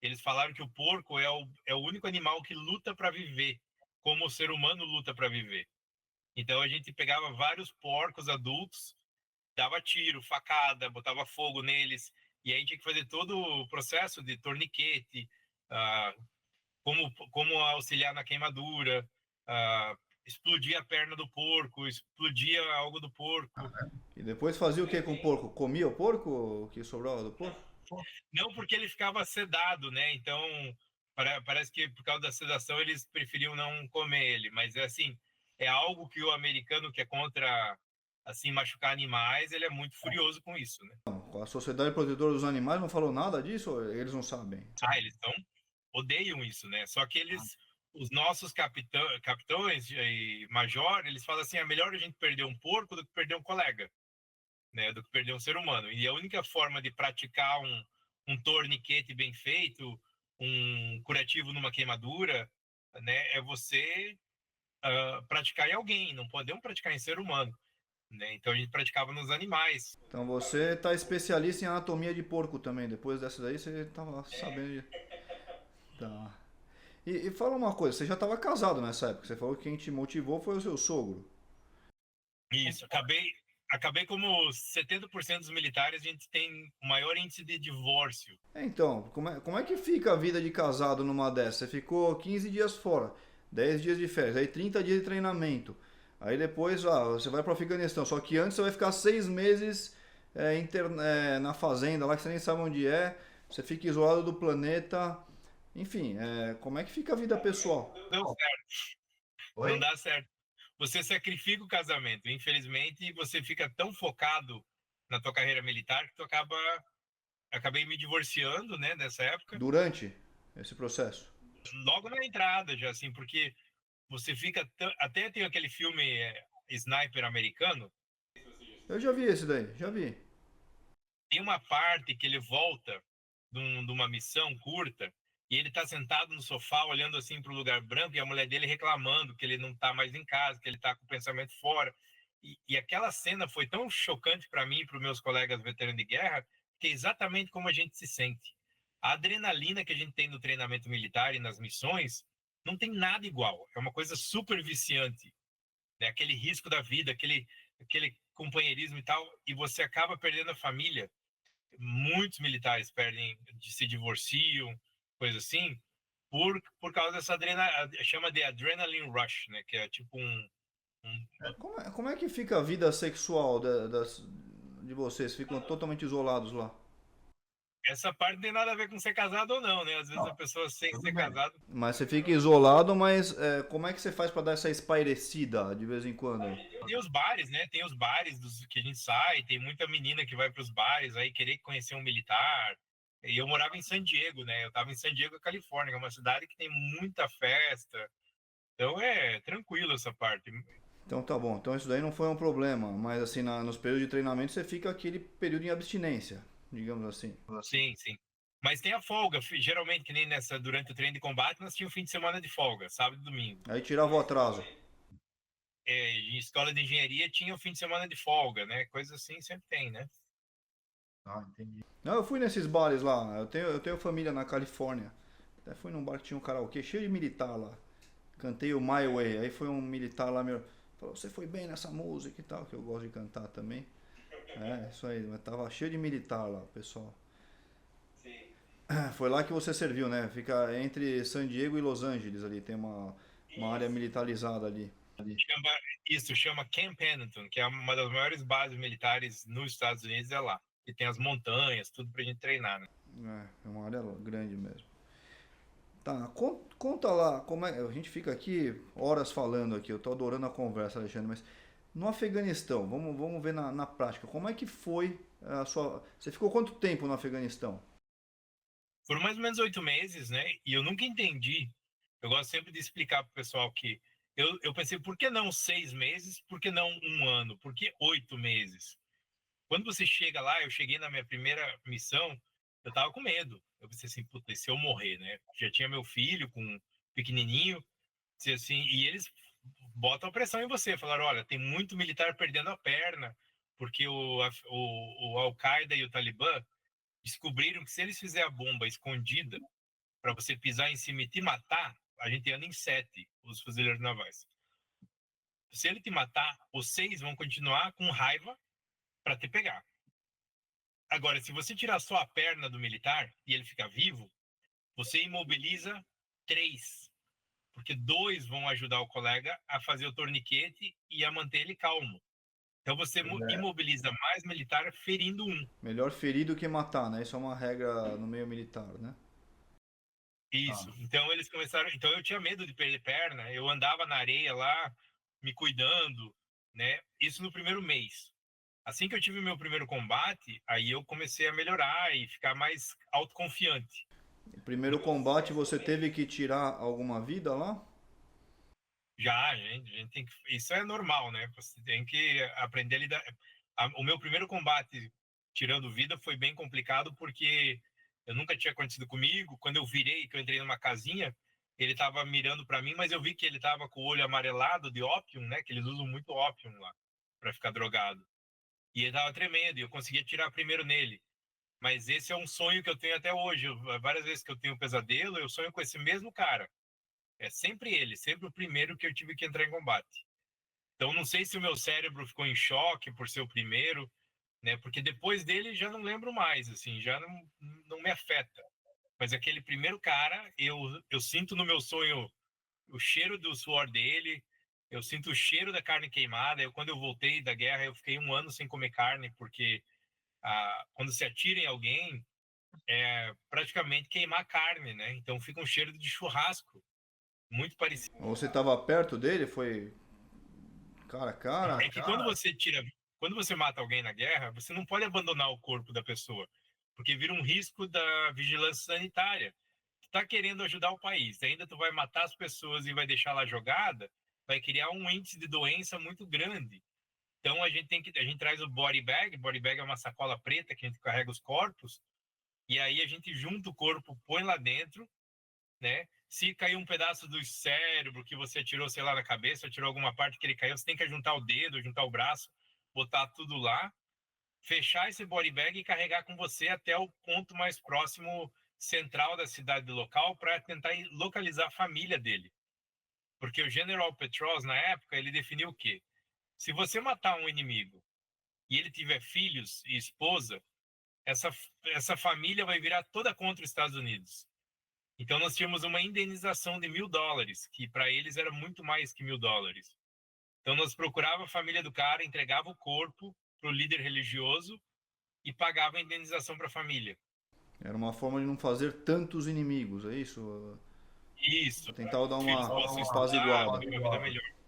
Eles falaram que o porco é o único animal que luta para viver, como o ser humano luta para viver. Então a gente pegava vários porcos adultos, dava tiro, facada, botava fogo neles, e aí tinha que fazer todo o processo de torniquete, como auxiliar na queimadura, explodir a perna do porco, explodia algo do porco. E depois fazia o que com o porco? Comia o porco, o que sobrava do porco? Não, porque ele ficava sedado, né? Então, parece que por causa da sedação eles preferiam não comer ele. Mas é assim, é algo que o americano que é contra assim machucar animais, ele é muito furioso com isso, né? A Sociedade Protetora dos Animais não falou nada disso? Ou eles não sabem? Eles odeiam isso, né? Só que os nossos capitães e major, eles falam assim, é melhor a gente perder um porco do que perder um colega, né? Do que perder um ser humano. E a única forma de praticar um torniquete bem feito, um curativo numa queimadura, né? É você praticar em alguém, não podemos praticar em ser humano, né? Então a gente praticava nos animais. Então você tá especialista em anatomia de porco também. Depois dessa daí você tava sabendo de... Tá. E fala uma coisa, você já estava casado nessa época. Você falou que quem te motivou foi o seu sogro. Isso, acabei como 70% dos militares, a gente tem o maior índice de divórcio. Então, como é que fica a vida de casado numa dessa? Você ficou 15 dias fora, 10 dias de férias, aí 30 dias de treinamento. Aí depois você vai para o Afeganistão. Só que antes você vai ficar 6 meses na fazenda lá que você nem sabe onde é. Você fica isolado do planeta. Enfim, como é que fica a vida pessoal? Não deu certo. Oi? Não dá certo. Você sacrifica o casamento. Infelizmente, você fica tão focado na tua carreira militar que tu acabei me divorciando, né, dessa época. Durante esse processo? Logo na entrada, já assim, porque você fica até tem aquele filme Sniper americano. Eu já vi esse daí, já vi. Tem uma parte que ele volta de uma missão curta e ele está sentado no sofá olhando assim para o lugar branco e a mulher dele reclamando que ele não está mais em casa, que ele está com o pensamento fora. E aquela cena foi tão chocante para mim e para os meus colegas veteranos de guerra, que é exatamente como a gente se sente. A adrenalina que a gente tem no treinamento militar e nas missões não tem nada igual. É uma coisa super viciante, né? Aquele risco da vida, aquele companheirismo e tal, e você acaba perdendo a família. Muitos militares se divorciam, coisa assim, por causa dessa chama de adrenaline rush, né? Que é tipo Como é que fica a vida sexual de vocês? Ficam totalmente isolados lá? essa parte não tem nada a ver com ser casado ou não, né? Às vezes a pessoa sem ser casado. Mas você fica isolado, mas como é que você faz para dar essa espairecida de vez em quando? Tem os bares, né? Tem os bares que a gente sai, tem muita menina que vai para os bares aí querer conhecer um militar. E eu morava em San Diego, né? Eu estava em San Diego, Califórnia, que é uma cidade que tem muita festa. Então é tranquilo essa parte. Então tá bom. Então isso daí não foi um problema. Mas assim, nos períodos de treinamento você fica aquele período em abstinência, digamos assim. Sim, sim. Mas tem a folga, geralmente, que nem durante o treino de combate, nós tínhamos fim de semana de folga, sábado e domingo. Aí tirava o atraso. Em escola de engenharia tinha o fim de semana de folga, né? Coisa assim sempre tem, né? Entendi. Não, eu fui nesses bares lá. Eu tenho família na Califórnia. Até fui num bar que tinha um karaokê cheio de militar lá. Cantei o My Way. Aí foi um militar lá meu. Falou, você foi bem nessa música e tal, que eu gosto de cantar também. Isso aí, mas tava cheio de militar lá, pessoal. Sim. Foi lá que você serviu, né? Fica entre San Diego e Los Angeles ali, tem uma área militarizada ali. Chama Camp Pendleton, que é uma das maiores bases militares nos Estados Unidos, é lá. E tem as montanhas, tudo pra gente treinar, né? É uma área grande mesmo. Tá, conta lá, como é, a gente fica aqui horas falando aqui, eu tô adorando a conversa, Alexandre, mas no Afeganistão, vamos ver na prática, como é que foi a sua... Você ficou quanto tempo no Afeganistão? Foram mais ou menos 8 meses, né? E eu nunca entendi. Eu gosto sempre de explicar para o pessoal que eu pensei, por que não 6 meses? Por que não um ano? Por que 8 meses? Quando você chega lá, eu cheguei na minha primeira missão, eu tava com medo. Eu pensei assim, puta, e se eu morrer, né? Já tinha meu filho com um pequenininho, assim, e eles botam pressão em você, falaram, olha, tem muito militar perdendo a perna, porque o Al-Qaeda e o Talibã descobriram que se eles fizerem a bomba escondida para você pisar em cima e te matar, a gente anda em 7, os fuzileiros navais. Se ele te matar, os 6 vão continuar com raiva para te pegar. Agora, se você tirar só a perna do militar e ele ficar vivo, você imobiliza 3, porque 2 vão ajudar o colega a fazer o torniquete e a manter ele calmo. Então você imobiliza mais militar ferindo 1. Melhor ferir do que matar, né? Isso é uma regra no meio militar, né? Isso. Então eles começaram. Então eu tinha medo de perder perna. Eu andava na areia lá, me cuidando, né? Isso no primeiro mês. Assim que eu tive meu primeiro combate, aí eu comecei a melhorar e ficar mais autoconfiante. O primeiro combate você teve que tirar alguma vida lá? Já, a gente tem que. Isso é normal, né? Você tem que aprender a lidar. O meu primeiro combate, tirando vida, foi bem complicado porque eu nunca tinha acontecido comigo. Quando eu virei, que eu entrei numa casinha, ele estava mirando para mim, mas eu vi que ele estava com o olho amarelado de ópio, né? Que eles usam muito ópio lá para ficar drogado. E ele estava tremendo e eu conseguia tirar primeiro nele. Mas esse é um sonho que eu tenho até hoje. Várias vezes que eu tenho um pesadelo, eu sonho com esse mesmo cara. É sempre ele, sempre o primeiro que eu tive que entrar em combate. Então, não sei se o meu cérebro ficou em choque por ser o primeiro, né? Porque depois dele já não lembro mais, assim, já não me afeta. Mas aquele primeiro cara, eu sinto no meu sonho o cheiro do suor dele, eu sinto o cheiro da carne queimada. Quando eu voltei da guerra, eu fiquei 1 ano sem comer carne, porque quando se atira em alguém, é praticamente queimar carne, né? Então fica um cheiro de churrasco, muito parecido. Ou você estava perto dele? Foi cara a cara? É que quando você mata alguém na guerra, você não pode abandonar o corpo da pessoa, porque vira um risco da vigilância sanitária. Tu tá querendo ajudar o país, ainda tu vai matar as pessoas e vai deixar lá jogada, vai criar um índice de doença muito grande. Então a gente traz o body bag é uma sacola preta que a gente carrega os corpos, e aí a gente junta o corpo, põe lá dentro, né? Se caiu um pedaço do cérebro que você tirou, sei lá, na cabeça, tirou alguma parte que ele caiu, você tem que juntar o dedo, juntar o braço, botar tudo lá, fechar esse body bag e carregar com você até o ponto mais próximo central da cidade do local para tentar localizar a família dele. Porque o General Petraeus, na época, ele definiu o quê? Se você matar um inimigo e ele tiver filhos e esposa, essa, essa família vai virar toda contra os Estados Unidos. Então nós tínhamos uma indenização de $1.000, que para eles era muito mais que $1.000. Então nós procurava a família do cara, entregava o corpo para o líder religioso e pagava a indenização para a família. Era uma forma de não fazer tantos inimigos, é isso? Isso, Pra tentar dar que eles uma possam estudar, apaziguada. ter uma vida melhor.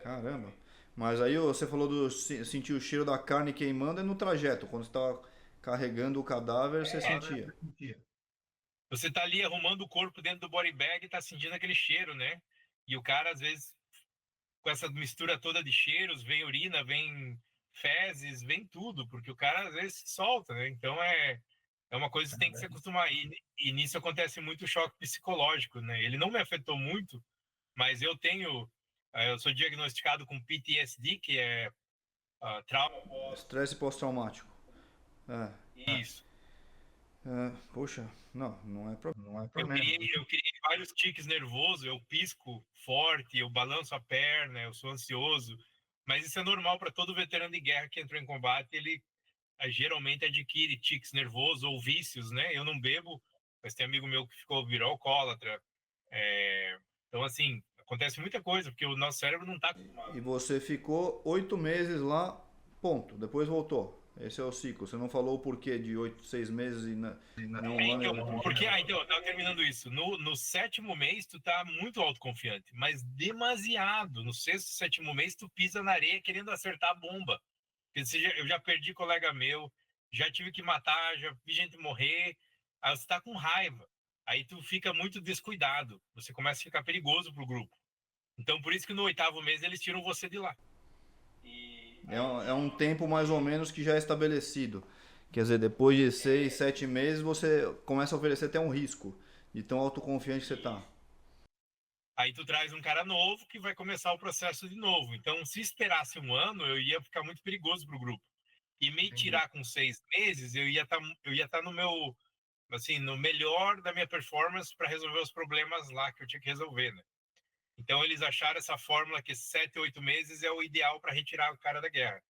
Caramba. Mas aí você falou do sentir o cheiro da carne queimando é no trajeto. Quando você estava carregando o cadáver, você sentia. Você tá ali arrumando o corpo dentro do body bag e tá sentindo aquele cheiro, né? E o cara, às vezes, com essa mistura toda de cheiros, vem urina, vem fezes, vem tudo, porque o cara, às vezes, se solta, né? Então, é uma coisa que você tem que se acostumar. E nisso acontece muito choque psicológico, né? Ele não me afetou muito, mas eu sou diagnosticado com PTSD, que é trauma. Estresse pós-traumático. É, Isso. poxa, não é problema. Eu criei vários tiques nervosos, eu pisco forte, eu balanço a perna, eu sou ansioso, mas isso é normal para todo veterano de guerra que entrou em combate, ele geralmente adquire tiques nervosos ou vícios, né? Eu não bebo, mas tem amigo meu que virou alcoólatra. Então, assim, acontece muita coisa, porque o nosso cérebro não está acostumado. E você ficou 8 meses lá, ponto. Depois voltou. Esse é o ciclo. Você não falou o porquê de 6 meses e um ano. Então, porque, então, eu tava terminando isso. No sétimo mês, tu tá muito autoconfiante, mas demasiado. No sexto, sétimo mês, tu pisa na areia querendo acertar a bomba. Eu já perdi colega meu, já tive que matar, já vi gente morrer. Aí você tá com raiva. Aí tu fica muito descuidado. Você começa a ficar perigoso pro grupo. Então, por isso que no oitavo mês eles tiram você de lá. É um tempo mais ou menos que já é estabelecido. Quer dizer, depois de 6, 7 meses, você começa a oferecer até um risco de tão autoconfiante que você está. Aí tu traz um cara novo que vai começar o processo de novo. Então, se esperasse um ano, eu ia ficar muito perigoso pro grupo. E me tirar com 6 meses, eu ia tá no meu, assim, no melhor da minha performance para resolver os problemas lá que eu tinha que resolver, né? Então eles acharam essa fórmula que 7, 8 meses é o ideal para retirar o cara da guerra.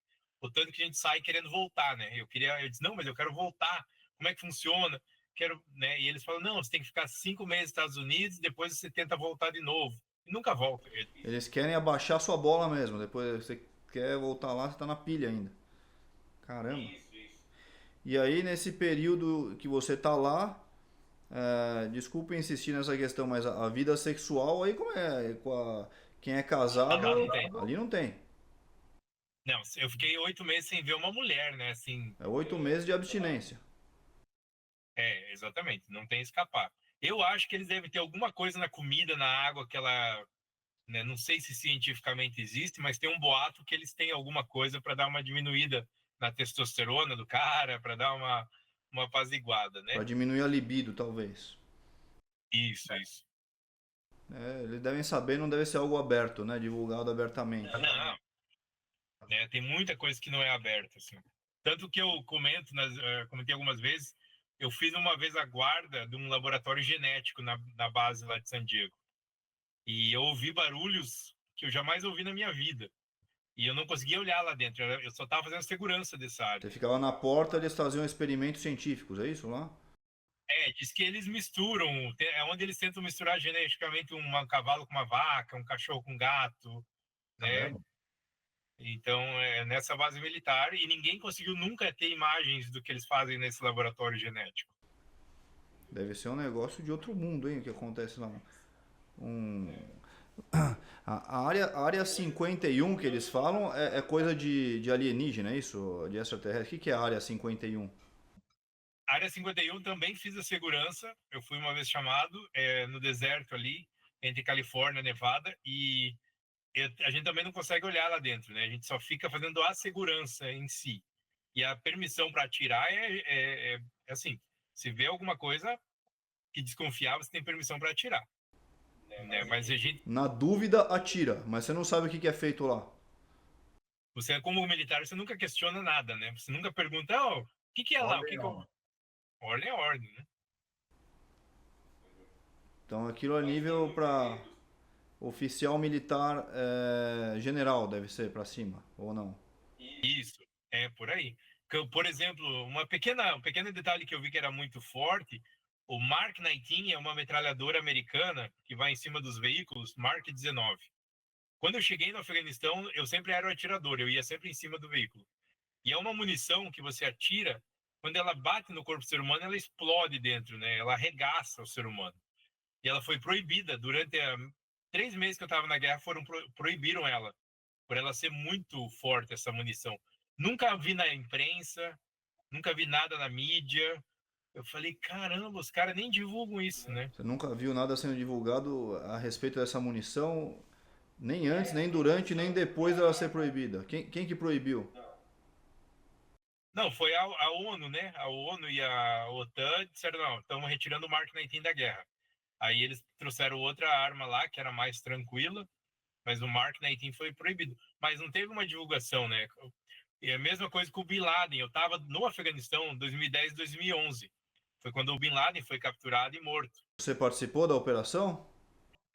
O tanto que a gente sai querendo voltar, né? Eu disse, não, mas eu quero voltar. Como é que funciona? Quero, né? E eles falam, não, você tem que ficar 5 meses nos Estados Unidos, depois você tenta voltar de novo. E nunca volta. Eles querem abaixar sua bola mesmo. Depois você quer voltar lá, você está na pilha ainda. Caramba. Isso. E aí, nesse período que você está lá, desculpa insistir nessa questão, mas a vida sexual aí como é? Quem é casado, Não tem. ali não tem. Não, eu fiquei 8 meses sem ver uma mulher, né? Assim, É 8 meses de abstinência. exatamente, não tem escapar. Eu acho que eles devem ter alguma coisa na comida, na água, que ela, né, não sei se cientificamente existe, mas tem um boato que eles têm alguma coisa para dar uma diminuída na testosterona do cara, para dar uma apaziguada, Para né? diminuir a libido, talvez. Isso. Eles devem saber, não deve ser algo aberto, né? Divulgado abertamente. Não, né, tem muita coisa que não é aberta, assim. Tanto que eu comentei algumas vezes, eu fiz uma vez a guarda de um laboratório genético na base lá de San Diego. E eu ouvi barulhos que eu jamais ouvi na minha vida. E eu não conseguia olhar lá dentro, eu só estava fazendo segurança dessa Você área. ficava na porta, eles faziam experimentos científicos, é isso lá? Diz que eles misturam, é onde eles tentam misturar geneticamente um cavalo com uma vaca, um cachorro com um gato, né? Caramba. Então, é nessa base militar, e ninguém conseguiu nunca ter imagens do que eles fazem nesse laboratório genético. Deve ser um negócio de outro mundo, hein, o que acontece lá. Um... A área 51 que eles falam é coisa de alienígena, é isso? De extraterrestre. O que é a área 51? A área 51 também fiz a segurança, eu fui uma vez chamado no deserto ali, entre Califórnia e Nevada, e a gente também não consegue olhar lá dentro, né? A gente só fica fazendo a segurança em si. E a permissão para atirar é assim, se vê alguma coisa que desconfiar, você tem permissão para atirar, né? Mas a gente, Na dúvida, atira, mas você não sabe o que é feito lá. você como militar, você nunca questiona nada, né? Você nunca pergunta, o que é lá? O que que eu... Ordem é ordem, né? Então aquilo é nível para oficial militar general, deve ser para cima, ou não? Isso, é por aí. Por exemplo, um pequeno detalhe que eu vi que era muito forte, o Mark 19 é uma metralhadora americana que vai em cima dos veículos, Mark 19. Quando eu cheguei no Afeganistão, eu sempre era o atirador, eu ia sempre em cima do veículo. E é uma munição que você atira, quando ela bate no corpo do ser humano, ela explode dentro, né? Ela arregaça o ser humano. E ela foi proibida durante 3 meses que eu estava na guerra, proibiram ela, por ela ser muito forte, essa munição. Nunca vi na imprensa, nunca vi nada na mídia. Eu falei, caramba, os caras nem divulgam isso, né? Você nunca viu nada sendo divulgado a respeito dessa munição, nem antes, nem durante, nem depois dela ser proibida. Quem que proibiu? Não, foi a ONU, né? A ONU e a OTAN disseram, não, estamos retirando o Mark 19 da guerra. Aí eles trouxeram outra arma lá, que era mais tranquila, mas o Mark 19 foi proibido. Mas não teve uma divulgação, né? E a mesma coisa com o Bin Laden. Eu estava no Afeganistão em 2010, 2011. Foi quando o Bin Laden foi capturado e morto. Você participou da operação?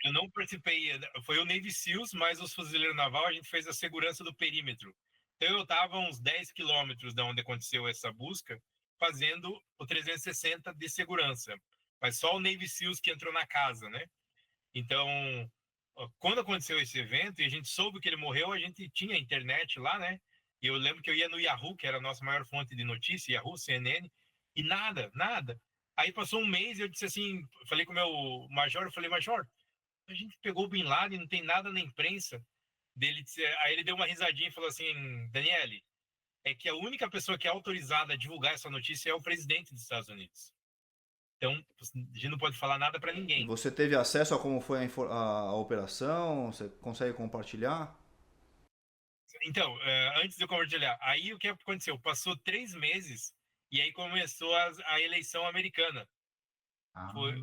Eu não participei, foi o Navy SEALs, mas os fuzileiros naval, a gente fez a segurança do perímetro. Então eu estava a uns 10 quilômetros da onde aconteceu essa busca, fazendo o 360 de segurança. Mas só o Navy SEALs que entrou na casa, né? Então, quando aconteceu esse evento e a gente soube que ele morreu, a gente tinha internet lá, né? E eu lembro que eu ia no Yahoo, que era a nossa maior fonte de notícia, Yahoo, CNN, e nada, nada. Aí passou um mês e eu disse assim, falei com o meu major, eu falei, major, a gente pegou o Bin Laden, não tem nada na imprensa. Aí ele deu uma risadinha e falou assim, Daniele, é que a única pessoa que é autorizada a divulgar essa notícia é o presidente dos Estados Unidos. Então, a gente não pode falar nada para E ninguém. você teve acesso a como foi a operação? Você consegue compartilhar? Então, antes de eu compartilhar, aí o que aconteceu? Passou 3 meses e aí começou a eleição americana. Ah. Foi,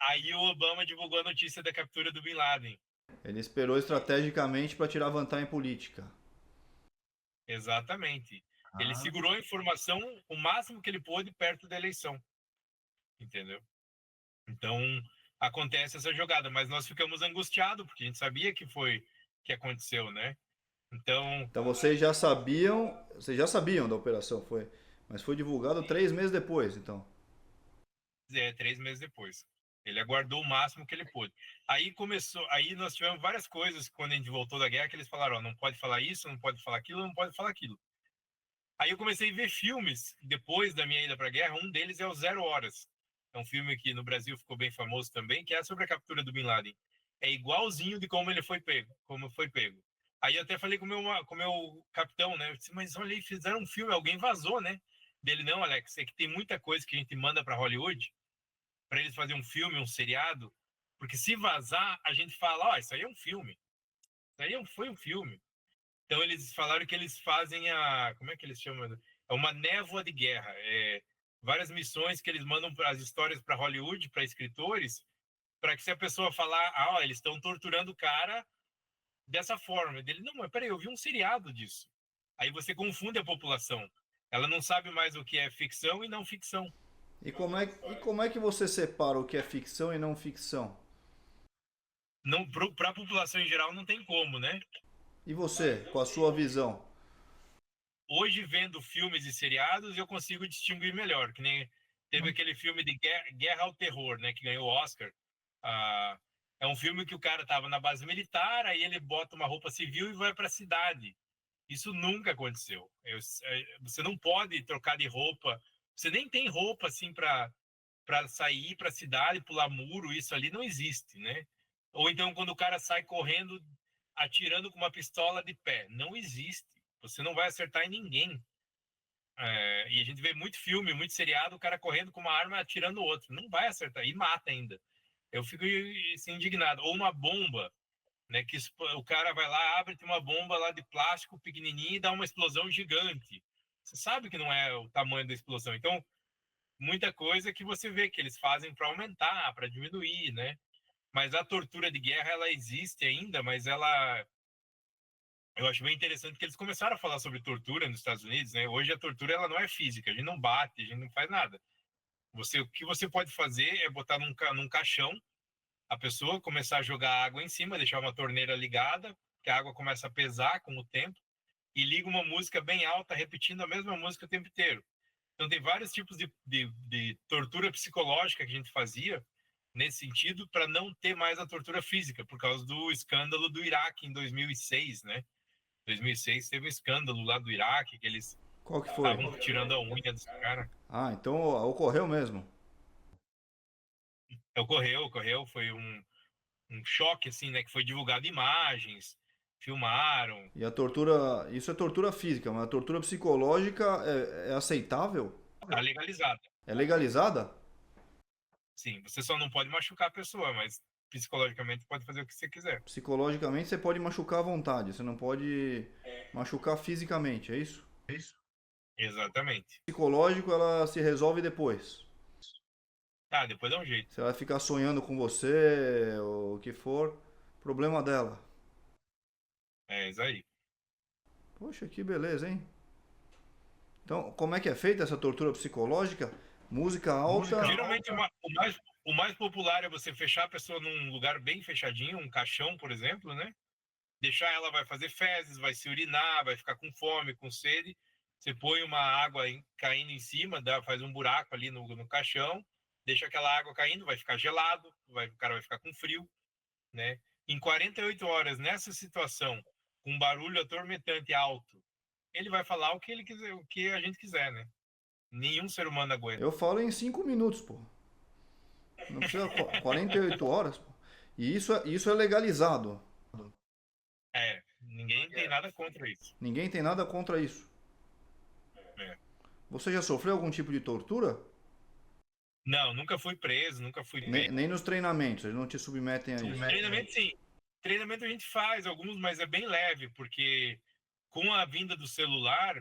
aí o Obama divulgou a notícia da captura do Bin Laden. Ele esperou estrategicamente para tirar vantagem política. Exatamente. Ele Ah. segurou a informação o máximo que ele pôde perto da eleição. Entendeu? Então, acontece essa jogada, mas nós ficamos angustiados, porque a gente sabia que foi que aconteceu, né? Então, Então vocês já sabiam da operação, foi, mas foi divulgado 3 meses depois, então. 3 meses depois. Ele aguardou o máximo que ele pôde. Aí começou, aí nós tivemos várias coisas quando a gente voltou da guerra que eles falaram, ó, não pode falar isso, não pode falar aquilo, não pode falar aquilo. Aí eu comecei a ver filmes depois da minha ida para a guerra, um deles é o Zero Horas. É um filme que no Brasil ficou bem famoso também, que é sobre a captura do Bin Laden. É igualzinho de como ele foi pego, como foi pego. Aí eu até falei com o meu capitão, né? Eu disse, mas olha aí, fizeram um filme, alguém vazou, né? Dele, não, Alex, é que tem muita coisa que a gente manda para Hollywood para eles fazerem um filme, um seriado, porque se vazar, a gente fala, ó, isso aí é um filme. Isso aí foi um filme. Então eles falaram que eles fazem como é que eles chamam? É uma névoa de guerra. Várias missões que eles mandam as histórias para Hollywood, para escritores, para que se a pessoa falar, ó, eles estão torturando o cara dessa forma. Dele, não, mas peraí, eu vi um seriado disso. Aí você confunde a população. Ela não sabe mais o que é ficção e não ficção. E como é que você separa o que é ficção e não ficção? Não, para a população em geral não tem como, né? E você, com a sua visão? Hoje, vendo filmes e seriados, eu consigo distinguir melhor. Que nem teve aquele filme de Guerra ao Terror, né? Que ganhou o Oscar. Ah, é um filme que o cara estava na base militar, aí ele bota uma roupa civil e vai para a cidade. Isso nunca aconteceu. Você não pode trocar de roupa. Você nem tem roupa assim para sair para a cidade, pular muro. Isso ali não existe, né? Ou então quando o cara sai correndo, atirando com uma pistola de pé, não existe. Você não vai acertar em ninguém. E a gente vê muito filme, muito seriado, o cara correndo com uma arma atirando o outro. Não vai acertar e mata ainda. Eu fico assim, indignado. Ou uma bomba, né? Que o cara vai lá, abre, tem uma bomba lá de plástico pequenininha e dá uma explosão gigante. Você sabe que não é o tamanho da explosão. Então, muita coisa que você vê que eles fazem para aumentar, para diminuir, né? Mas a tortura de guerra, ela existe ainda, mas eu acho bem interessante que eles começaram a falar sobre tortura nos Estados Unidos, né? Hoje a tortura ela não é física, a gente não bate, a gente não faz nada. O que você pode fazer é botar num caixão a pessoa, começar a jogar água em cima, deixar uma torneira ligada, que a água começa a pesar com o tempo, e liga uma música bem alta, repetindo a mesma música o tempo inteiro. Então tem vários tipos de tortura psicológica que a gente fazia nesse sentido para não ter mais a tortura física, por causa do escândalo do Iraque em 2006, né? 2006 teve um escândalo lá do Iraque, que eles Qual que foi? estavam tirando a unha dos caras. Ah, então ocorreu mesmo. Ocorreu, foi um choque, assim, né? Que foi divulgado imagens, filmaram. E a tortura, isso é tortura física, mas a tortura psicológica é aceitável? Tá legalizado. É legalizada? Sim, você só não pode machucar a pessoa, mas psicologicamente pode fazer o que você quiser. Psicologicamente você pode machucar à vontade, você não pode machucar fisicamente, é isso? Exatamente. Psicológico ela se resolve depois. Tá, depois dá um jeito. Se ela ficar sonhando com você, ou o que for, problema dela. É isso aí. Poxa, que beleza, hein? Então, como é que é feita essa tortura psicológica? Música alta. Geralmente o mais popular é você fechar a pessoa num lugar bem fechadinho, um caixão, por exemplo, né? Deixar ela, vai fazer fezes, vai se urinar, vai ficar com fome, com sede. Você põe uma água caindo em cima, faz um buraco ali no caixão, deixa aquela água caindo, vai ficar gelado, o cara vai ficar com frio, né? Em 48 horas, nessa situação, com um barulho atormentante alto, ele vai falar o que ele quiser, o que a gente quiser, né? Nenhum ser humano aguenta. Eu falo em 5 minutos, pô. Não precisa 48 horas, pô. E isso é legalizado. Ninguém tem nada contra isso. Ninguém tem nada contra isso. É. Você já sofreu algum tipo de tortura? Não, nunca fui preso, nunca fui Nem nos treinamentos, eles não te submetem a isso. Treinamento, sim. Treinamento a gente faz alguns, mas é bem leve, porque com a vinda do celular,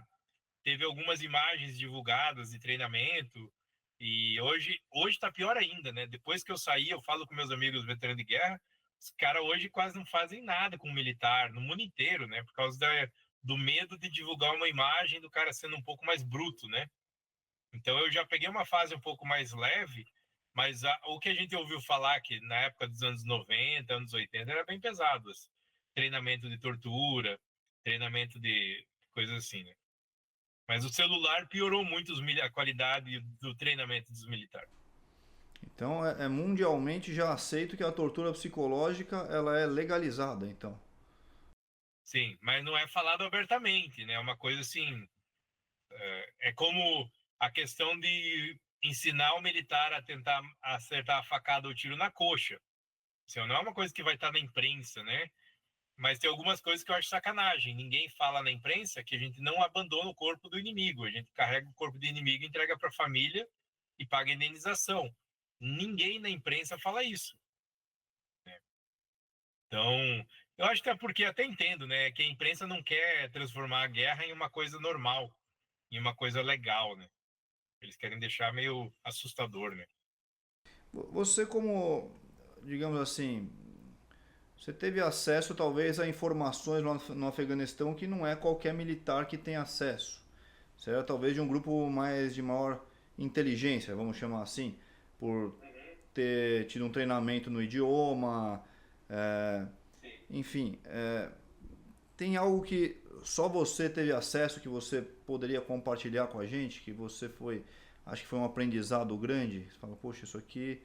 teve algumas imagens divulgadas de treinamento, e hoje tá pior ainda, né? Depois que eu saí, eu falo com meus amigos veteranos de guerra, os caras hoje quase não fazem nada com o militar, no mundo inteiro, né? Por causa do medo de divulgar uma imagem do cara sendo um pouco mais bruto, né? Então eu já peguei uma fase um pouco mais leve, mas o que a gente ouviu falar que na época dos anos 90, anos 80, era bem pesado. Assim. Treinamento de tortura, treinamento de coisas assim, né? Mas o celular piorou muito a qualidade do treinamento dos militares. Então é mundialmente já aceito que a tortura psicológica ela é legalizada, então. Sim, mas não é falado abertamente, né? É uma coisa assim, é como a questão de ensinar o militar a tentar acertar a facada ou o tiro na coxa. Isso não é uma coisa que vai estar na imprensa, né? Mas tem algumas coisas que eu acho sacanagem. Ninguém fala na imprensa que a gente não abandona o corpo do inimigo. A gente carrega o corpo do inimigo, entrega para a família e paga indenização. Ninguém na imprensa fala isso. Né? Então, eu acho que é porque até entendo, né, que a imprensa não quer transformar a guerra em uma coisa normal, em uma coisa legal, né? Eles querem deixar meio assustador, né? Você como, digamos assim, você teve acesso talvez a informações no Afeganistão que não é qualquer militar que tem acesso. Certo? Talvez de um grupo mais de maior inteligência, vamos chamar assim, por ter tido um treinamento no idioma, é, enfim, tem algo que só você teve acesso que você poderia compartilhar com a gente, que você foi, acho que foi um aprendizado grande. Você fala, poxa, isso aqui,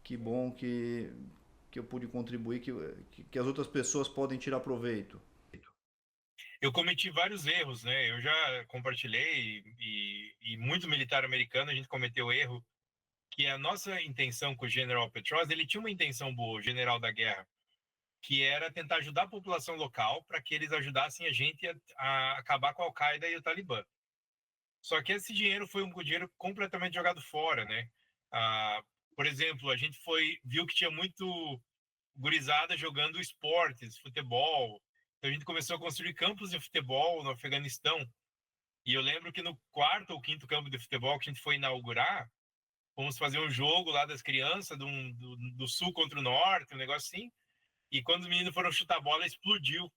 que bom que eu pude contribuir, que as outras pessoas podem tirar proveito. Eu cometi vários erros, né? Eu já compartilhei e muito militar americano a gente cometeu erro que a nossa intenção com o General Petraeus, ele tinha uma intenção boa, o general da guerra, que era tentar ajudar a população local para que eles ajudassem a gente a acabar com a Al-Qaeda e o Talibã. Só que esse dinheiro foi um dinheiro completamente jogado fora, né? Ah, por exemplo, a gente viu que tinha muito gurizada jogando esportes, futebol. Então a gente começou a construir campos de futebol no Afeganistão. E eu lembro que no quarto ou quinto campo de futebol que a gente foi inaugurar, fomos fazer um jogo lá das crianças do sul contra o norte, um negócio assim. E quando os meninos foram chutar a bola, explodiu.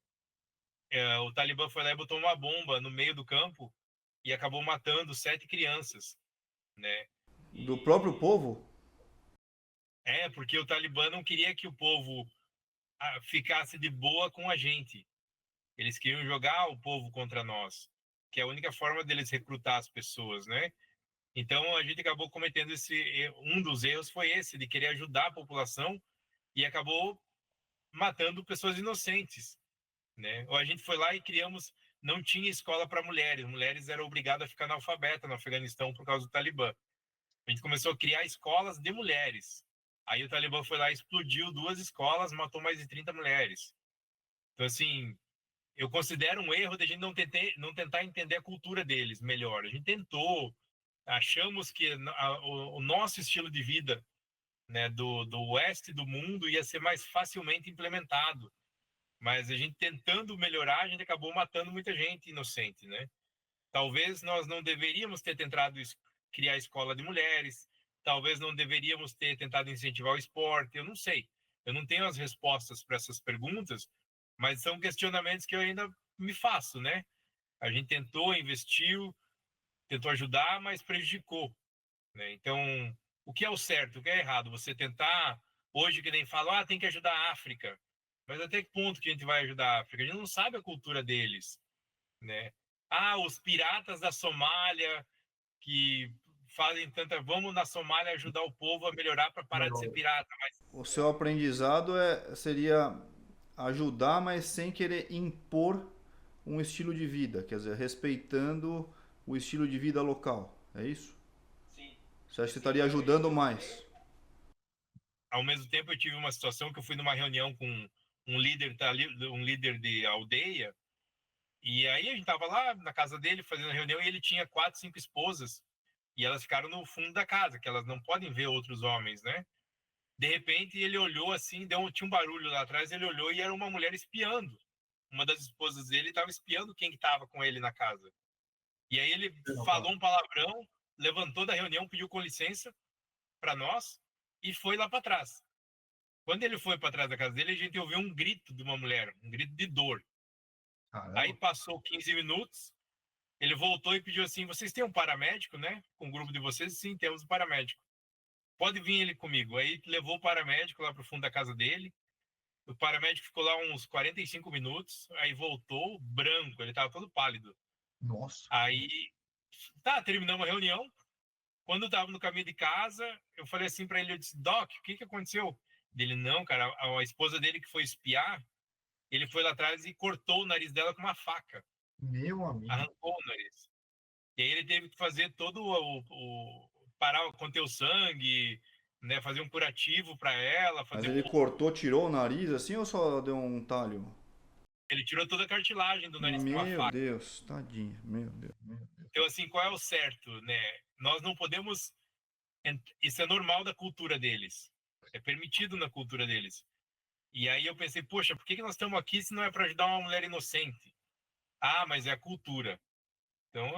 O Talibã foi lá e botou uma bomba no meio do campo e acabou matando 7 crianças, né? Do próprio povo? Porque o Talibã não queria que o povo ficasse de boa com a gente. Eles queriam jogar o povo contra nós, que é a única forma deles recrutar as pessoas, né? Então a gente acabou cometendo um dos erros foi esse de querer ajudar a população e acabou matando pessoas inocentes, né? Ou a gente foi lá e não tinha escola para mulheres, mulheres eram obrigadas a ficar analfabeta no Afeganistão por causa do Talibã. A gente começou a criar escolas de mulheres. Aí o Talibã foi lá e explodiu 2 escolas, matou mais de 30 mulheres. Então assim, eu considero um erro de a gente não tentar entender a cultura deles melhor. A gente tentou, achamos que o nosso estilo de vida, né, do oeste do mundo ia ser mais facilmente implementado. Mas a gente tentando melhorar, a gente acabou matando muita gente inocente, né? Talvez nós não deveríamos ter tentado criar escola de mulheres, talvez não deveríamos ter tentado incentivar o esporte, eu não sei. Eu não tenho as respostas para essas perguntas, mas são questionamentos que eu ainda me faço, né? A gente tentou, investiu, tentou ajudar, mas prejudicou, né? Então, o que é o certo, o que é errado? Você tentar, hoje que nem fala, tem que ajudar a África, mas até que ponto que a gente vai ajudar a África? A gente não sabe a cultura deles, né? Os piratas da Somália que fazem tanta, vamos na Somália ajudar o povo a melhorar para parar de ser pirata, mas O seu aprendizado seria ajudar, mas sem querer impor um estilo de vida, quer dizer, respeitando o estilo de vida local. É isso? Sim. Você acha que você Sim, estaria ajudando mais? ao mesmo tempo eu tive uma situação que eu fui numa reunião com um líder de aldeia, e aí a gente tava lá na casa dele fazendo a reunião e ele tinha 4, 5 esposas e elas ficaram no fundo da casa, que elas não podem ver outros homens, né? De repente ele olhou assim, tinha um barulho lá atrás, ele olhou e era uma mulher espiando. Uma das esposas dele estava espiando quem estava com ele na casa. E aí ele falou um palavrão, levantou da reunião, pediu com licença para nós e foi lá para trás. Quando ele foi para trás da casa dele, a gente ouviu um grito de uma mulher, um grito de dor. Aí Caramba. passou 15 minutos, ele voltou e pediu assim: vocês têm um paramédico, né? Com o grupo de vocês? Sim, temos um paramédico. Pode vir ele comigo. Aí levou o paramédico lá para o fundo da casa dele. O paramédico ficou lá uns 45 minutos, aí voltou branco, ele estava todo pálido. Nossa. Aí, tá, terminamos a reunião. Quando eu estava no caminho de casa, eu falei assim para ele, eu disse: Doc, o que que aconteceu? Ele: não, cara, a esposa dele que foi espiar, ele foi lá atrás e cortou o nariz dela com uma faca. Meu amigo. Arrancou o nariz. E aí ele teve que fazer todo parar, conter o sangue, né, fazer um curativo para ela, Mas fazer ele cortou, tirou o nariz assim ou só deu um talho? ele tirou toda a cartilagem do nariz com uma Meu faca. Deus, tadinha, meu Deus. Então, assim, qual é o certo, né? Nós não podemos. Isso é normal da cultura deles. É permitido na cultura deles. E aí eu pensei, poxa, por que que nós estamos aqui se não é para ajudar uma mulher inocente? Ah, mas é a cultura. Então,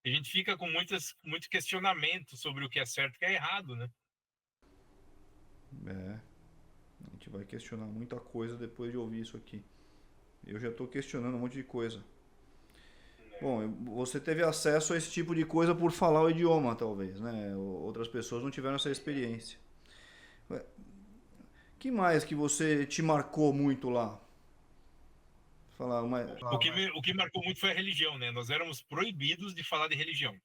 a gente fica com muitos questionamentos sobre o que é certo e o que é errado, né? É, a gente vai questionar muita coisa depois de ouvir isso aqui. Eu já estou questionando um monte de coisa. Bom, você teve acesso a esse tipo de coisa por falar o idioma, talvez, né? Outras pessoas não tiveram essa experiência. Que mais que você te marcou muito lá? Falar uma... O que marcou muito foi a religião, né? Nós éramos proibidos de falar de religião.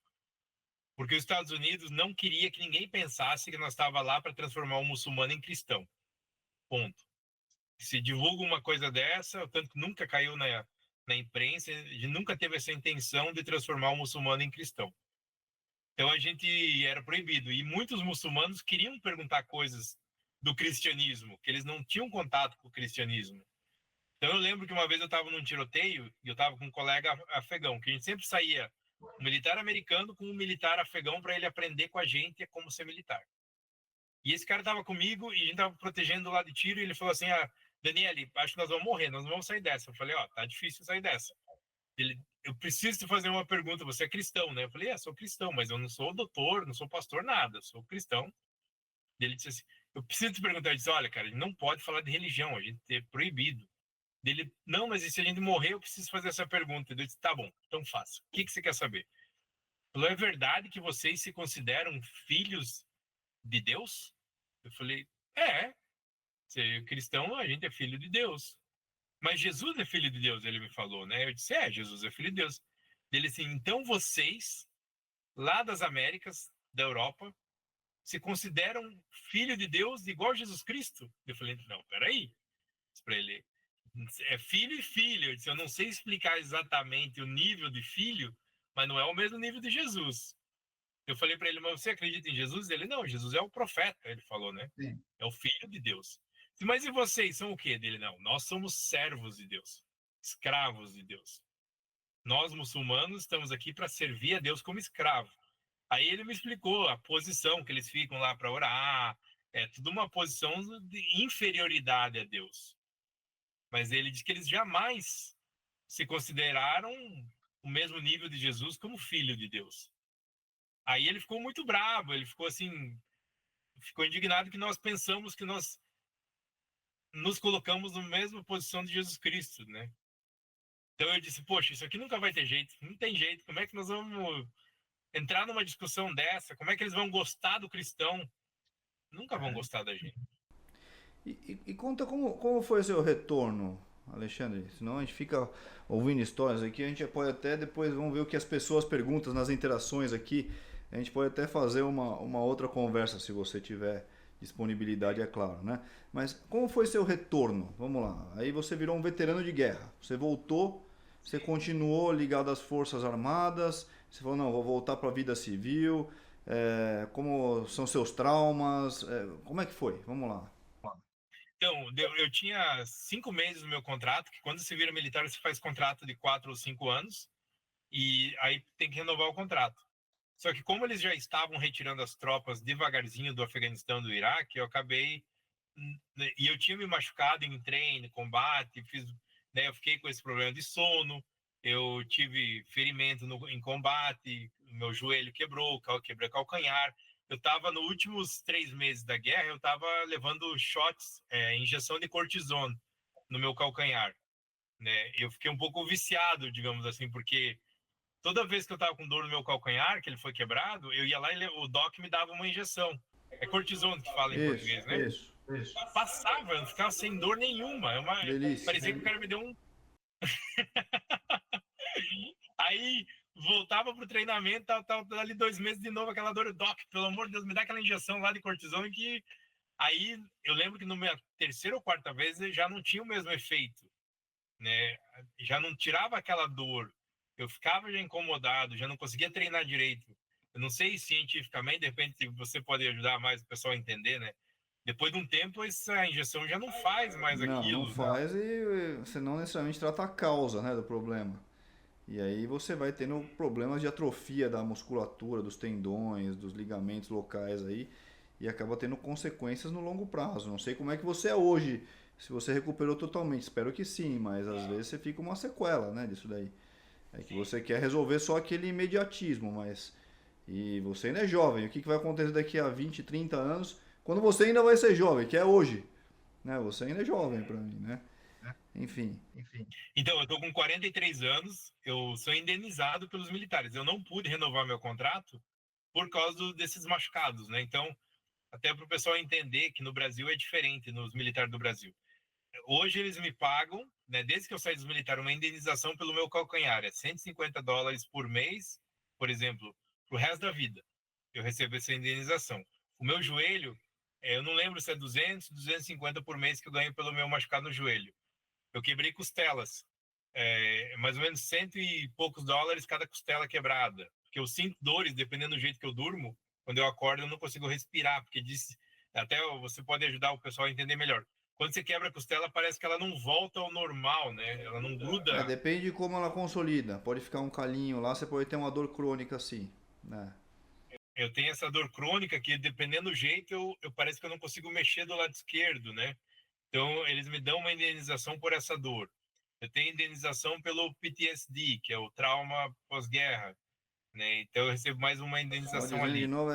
Porque os Estados Unidos não queria que ninguém pensasse que nós estávamos lá para transformar o muçulmano em cristão. Ponto. Se divulga uma coisa dessa, tanto que nunca caiu na imprensa, a gente nunca teve essa intenção de transformar o muçulmano em cristão. Então a gente era proibido. E muitos muçulmanos queriam perguntar coisas do cristianismo, que eles não tinham contato com o cristianismo. Então eu lembro que uma vez eu estava num tiroteio e eu estava com um colega afegão, que a gente sempre saía um militar americano com um militar afegão para ele aprender com a gente como ser militar. E esse cara estava comigo e a gente estava protegendo lá de tiro e ele falou assim: ah, Daniele, acho que nós vamos morrer, nós não vamos sair dessa. Eu falei: ó, tá difícil sair dessa. Ele: eu preciso te fazer uma pergunta, você é cristão, né? Eu falei: sou cristão, mas eu não sou doutor, não sou pastor, nada, eu sou cristão. Ele disse assim: eu preciso te perguntar. Ele disse: olha, cara, a gente não pode falar de religião, a gente é proibido. Ele: não, mas e se a gente morrer, eu preciso fazer essa pergunta. Ele disse: tá bom, então faça. O que você quer saber? Ele falou: é verdade que vocês se consideram filhos de Deus? Eu falei: é, ser cristão, a gente é filho de Deus. Mas Jesus é filho de Deus, ele me falou, né? Eu disse: Jesus é filho de Deus. Ele assim: então vocês, lá das Américas, da Europa, se consideram filho de Deus igual Jesus Cristo? Eu falei: não, peraí. Para ele: é filho e filho. Eu disse: eu não sei explicar exatamente o nível de filho, mas não é o mesmo nível de Jesus. Eu falei para ele: mas você acredita em Jesus? Ele: não, Jesus é o profeta, ele falou, né? Sim. É o filho de Deus. Mas e vocês são o quê dele? Não, nós somos servos de Deus, escravos de Deus. Nós, muçulmanos, estamos aqui para servir a Deus como escravo. Aí ele me explicou a posição que eles ficam lá para orar, é tudo uma posição de inferioridade a Deus. Mas ele diz que eles jamais se consideraram o mesmo nível de Jesus como filho de Deus. Aí ele ficou muito bravo, ele ficou assim, ficou indignado que nós pensamos que nós nos colocamos na mesma posição de Jesus Cristo, né? Então eu disse: poxa, isso aqui nunca vai ter jeito, não tem jeito, como é que nós vamos entrar numa discussão dessa? Como é que eles vão gostar do cristão? Nunca vão gostar da gente. E conta como foi o seu retorno, Alexandre? Senão a gente fica ouvindo histórias aqui, a gente pode até depois, vamos ver o que as pessoas perguntam nas interações aqui, a gente pode até fazer uma outra conversa se você tiver disponibilidade, é claro, né? Mas como foi seu retorno? Vamos lá. Aí você virou um veterano de guerra. Você voltou você continuou ligado às Forças Armadas? Você falou, não, vou voltar para a vida civil. Como são seus traumas? Como é que foi? Vamos lá. Então, eu tinha 5 meses no meu contrato, que quando você vira militar, você faz contrato de 4 ou 5 anos, e aí tem que renovar o contrato. Só que como eles já estavam retirando as tropas devagarzinho do Afeganistão e do Iraque, eu acabei... E eu tinha me machucado em treino, combate, né, eu fiquei com esse problema de sono, eu tive ferimento em combate, meu joelho quebrou, quebrei calcanhar. Eu estava nos últimos 3 meses da guerra, eu estava levando shots, injeção de cortisona no meu calcanhar, né? Eu fiquei um pouco viciado, digamos assim, porque toda vez que eu estava com dor no meu calcanhar, que ele foi quebrado, eu ia lá e o doc me dava uma injeção. É cortisona que fala em Isso, português, né? isso. Passava, eu não ficava sem dor nenhuma. Delícia. Parecia que o cara me deu um. Aí voltava pro treinamento, ali 2 meses de novo, aquela dor, doc, pelo amor de Deus, me dá aquela injeção lá de cortisona que. Aí eu lembro que na minha terceira ou quarta vez já não tinha o mesmo efeito, né? Já não tirava aquela dor. Eu ficava já incomodado, já não conseguia treinar direito. Eu não sei cientificamente, de repente você pode ajudar mais o pessoal a entender, né? Depois de um tempo, essa injeção já não faz mais Não aquilo, né? faz e você não necessariamente trata a causa, né, do problema. E aí você vai tendo problemas de atrofia da musculatura, dos tendões, dos ligamentos locais aí, e acaba tendo consequências no longo prazo. Não sei como é que você é hoje, se você recuperou totalmente, espero que sim, mas às vezes você fica uma sequela, né, disso daí. É que você quer resolver só aquele imediatismo, mas e você ainda é jovem. O que vai acontecer daqui a 20, 30 anos, quando você ainda vai ser jovem, que é hoje, né? Você ainda é jovem para mim, né? Enfim. Então, eu tô com 43 anos, eu sou indenizado pelos militares. Eu não pude renovar meu contrato por causa desses machucados, né? Então, até para o pessoal entender que no Brasil é diferente, nos militares do Brasil. Hoje eles me pagam, né, desde que eu saí dos militares, uma indenização pelo meu calcanhar. É $150 por mês, por exemplo, pro resto da vida. Eu recebo essa indenização. O meu joelho, eu não lembro se é 200, 250 por mês que eu ganho pelo meu machucado no joelho. Eu quebrei costelas. Mais ou menos cento e poucos dólares cada costela quebrada. Porque eu sinto dores, dependendo do jeito que eu durmo. Quando eu acordo, eu não consigo respirar, porque diz, até você pode ajudar o pessoal a entender melhor. Quando você quebra a costela, parece que ela não volta ao normal, né? Ela não gruda. Depende de como ela consolida. Pode ficar um calinho lá, você pode ter uma dor crônica assim, né? Eu tenho essa dor crônica que, dependendo do jeito, eu parece que eu não consigo mexer do lado esquerdo, né? Então, eles me dão uma indenização por essa dor. Eu tenho indenização pelo PTSD, que é o trauma pós-guerra, né? Então, eu recebo mais uma Só indenização dizendo de ali. novo,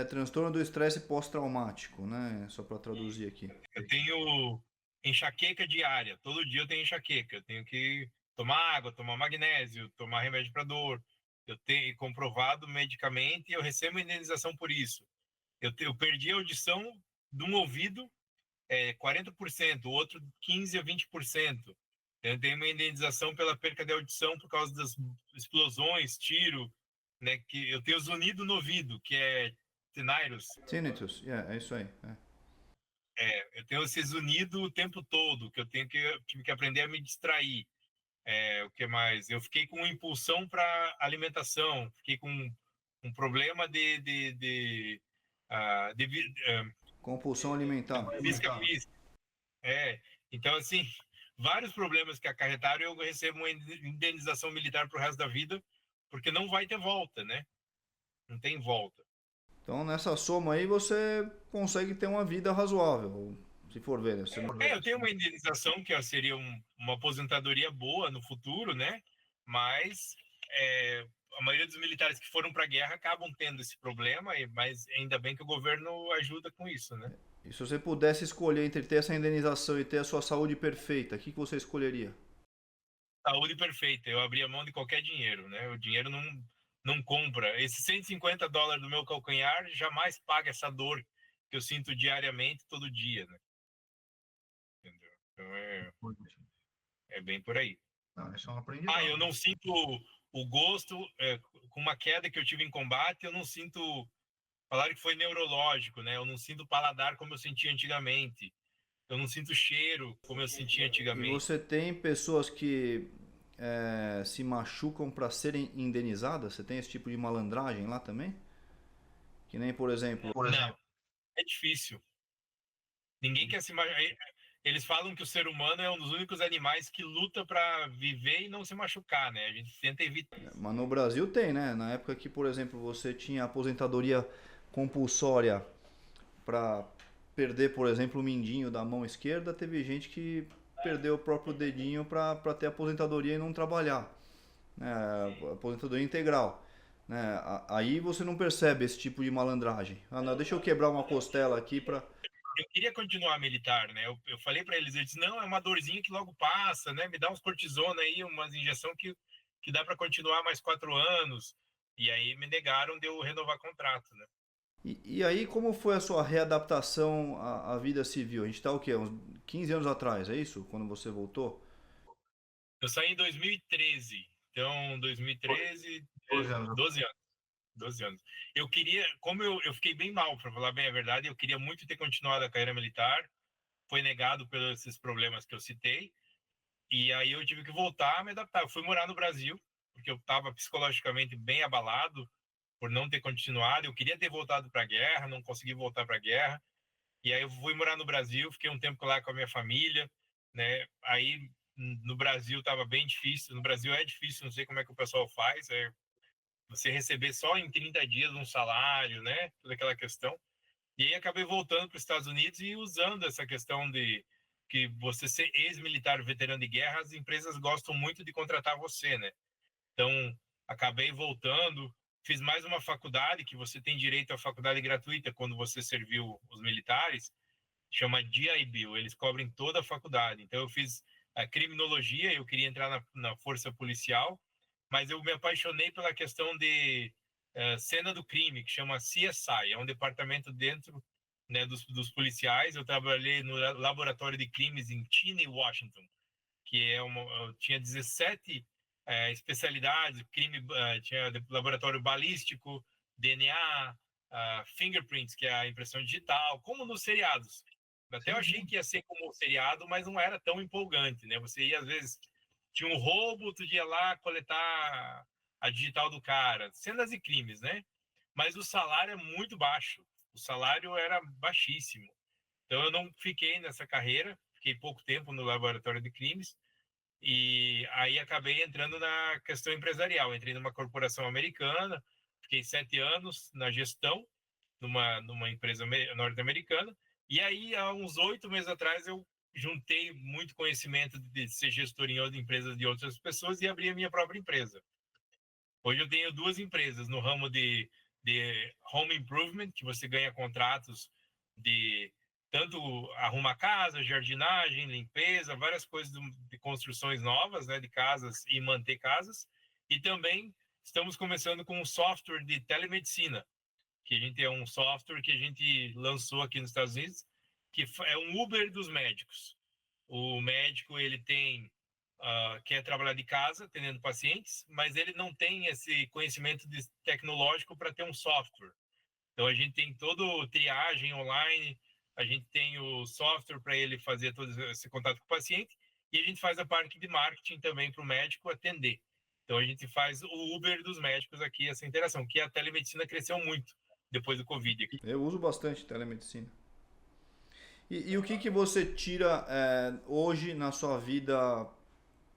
transtorno do estresse pós-traumático, né? Só para traduzir aqui. Eu tenho enxaqueca diária. Todo dia eu tenho enxaqueca. Eu tenho que tomar água, tomar magnésio, tomar remédio para dor. Eu tenho comprovado medicamente e eu recebo indenização por isso. Eu perdi a audição de um ouvido 40%, o outro 15% a 20%. Eu tenho uma indenização pela perca de audição por causa das explosões, tiro, né? Que eu tenho zunido no ouvido, que é tinnitus. Tinnitus, é isso aí. Eu tenho esse zunido o tempo todo, que eu tive que aprender a me distrair. O que mais? Eu fiquei com impulsão para alimentação, fiquei com um problema Compulsão alimentar. física física. É, então, assim, vários problemas que acarretaram, eu recebo uma indenização militar pro resto da vida, porque não vai ter volta, né? Não tem volta. Então nessa soma aí você consegue ter uma vida razoável, se for ver, né? Você não... Eu tenho uma indenização que seria uma aposentadoria boa no futuro, né? Mas a maioria dos militares que foram para a guerra acabam tendo esse problema, mas ainda bem que o governo ajuda com isso, né? E se você pudesse escolher entre ter essa indenização e ter a sua saúde perfeita, o que você escolheria? Saúde perfeita, eu abria mão de qualquer dinheiro, né? O dinheiro não compra. Esses $150 do meu calcanhar jamais paga essa dor que eu sinto diariamente, todo dia, né? Entendeu? Então é bem por aí. Não, isso é um aprendizado. Eu não sinto o gosto, com uma queda que eu tive em combate, eu não sinto. Falaram que foi neurológico, né? Eu não sinto paladar como eu sentia antigamente. Eu não sinto cheiro como eu sentia E antigamente. você tem pessoas que se machucam para serem indenizadas? Você tem esse tipo de malandragem lá também? Que nem, por exemplo, Não, é difícil. Ninguém quer se machucar. Eles falam que o ser humano é um dos únicos animais que luta para viver e não se machucar, né? A gente tenta evitar. mas no Brasil tem, né? Na época que, por exemplo, você tinha aposentadoria compulsória para perder, por exemplo, o mindinho da mão esquerda, teve gente que perdeu o próprio dedinho para ter aposentadoria e não trabalhar, né? Aposentadoria integral. Né? Aí você não percebe esse tipo de malandragem. Ah, não, deixa eu quebrar uma costela aqui para. Eu queria continuar militar, né? Eu falei para eles, não, é uma dorzinha que logo passa, né? Me dá uns cortisona aí, umas injeção que dá para continuar mais 4 anos. E aí me negaram de eu renovar contrato, né? E aí, como foi a sua readaptação à vida civil? A gente está o quê? Uns 15 anos atrás, é isso? Quando você voltou? Eu saí em 2013, então 2013, 12 anos. 12 anos. 12 anos. Eu queria, como eu fiquei bem mal, para falar bem a verdade, eu queria muito ter continuado a carreira militar, foi negado pelos esses problemas que eu citei, e aí eu tive que voltar a me adaptar. Eu fui morar no Brasil, porque eu estava psicologicamente bem abalado por não ter continuado. Eu queria ter voltado para a guerra, não consegui voltar para a guerra. E aí eu fui morar no Brasil, fiquei um tempo lá com a minha família, né? Aí no Brasil estava bem difícil. No Brasil é difícil, não sei como é que o pessoal faz. Você receber só em 30 dias um salário, né? Toda aquela questão. E aí acabei voltando para os Estados Unidos e usando essa questão de que você ser ex-militar veterano de guerra, as empresas gostam muito de contratar você, né? Então, acabei voltando, fiz mais uma faculdade, que você tem direito à faculdade gratuita quando você serviu os militares, chama GI Bill, eles cobrem toda a faculdade. Então, eu fiz a criminologia, eu queria entrar na força policial, mas eu me apaixonei pela questão de cena do crime, que chama CSI, é um departamento dentro, né, dos policiais. Eu trabalhei no laboratório de crimes em Cheney, Washington, que eu tinha 17 especialidades, crime, tinha laboratório balístico, DNA, fingerprints, que é a impressão digital, como nos seriados. Até eu Sim, achei sim. que ia ser como o seriado, mas não era tão empolgante, né? Você ia, às vezes, tinha um roubo, tu ia lá coletar a digital do cara, cenas de crimes, né? Mas o salário é muito baixo, o salário era baixíssimo. Então eu não fiquei nessa carreira, fiquei pouco tempo no laboratório de crimes, e aí acabei entrando na questão empresarial. Entrei numa corporação americana, fiquei 7 anos na gestão, numa empresa norte-americana. E aí, há uns 8 meses atrás, eu juntei muito conhecimento de ser gestor em outras empresas de outras pessoas e abri a minha própria empresa. Hoje eu tenho duas empresas no ramo de home improvement, que você ganha contratos de tanto arrumar casa, jardinagem, limpeza, várias coisas de construções novas, né, de casas e manter casas. E também estamos começando com um software de telemedicina, que a gente é um software que a gente lançou aqui nos Estados Unidos, que é um Uber dos médicos. O médico ele tem quer trabalhar de casa, atendendo pacientes, mas ele não tem esse conhecimento tecnológico para ter um software. Então a gente tem todo triagem online, a gente tem o software para ele fazer todo esse contato com o paciente e a gente faz a parte de marketing também para o médico atender. Então a gente faz o Uber dos médicos aqui, essa interação, que a telemedicina cresceu muito depois do Covid aqui. Eu uso bastante telemedicina. E o que, que você tira hoje na sua vida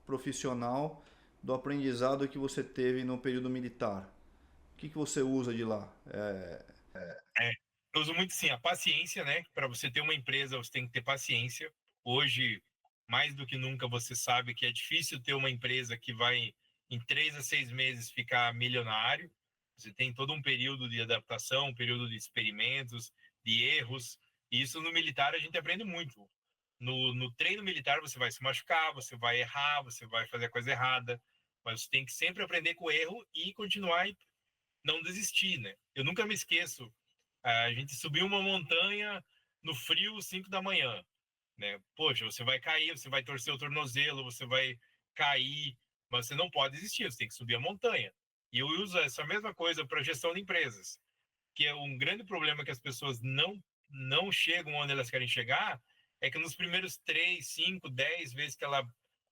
profissional do aprendizado que você teve no período militar? O que, que você usa de lá? É, eu uso muito sim a paciência, né? Para você ter uma empresa, você tem que ter paciência. Hoje, mais do que nunca, você sabe que é difícil ter uma empresa que vai, em 3 a 6 meses, ficar milionário. Você tem todo um período de adaptação, um período de experimentos, de erros. E isso no militar a gente aprende muito. No treino militar você vai se machucar, você vai errar, você vai fazer a coisa errada, mas você tem que sempre aprender com o erro e continuar e não desistir, né? Eu nunca me esqueço, a gente subiu uma montanha no frio, 5 da manhã, né? Poxa, você vai cair, você vai torcer o tornozelo, você vai cair, mas você não pode desistir, você tem que subir a montanha. E eu uso essa mesma coisa para gestão de empresas, que é um grande problema que as pessoas não chegam onde elas querem chegar, é que nos primeiros 3, 5, 10 vezes que ela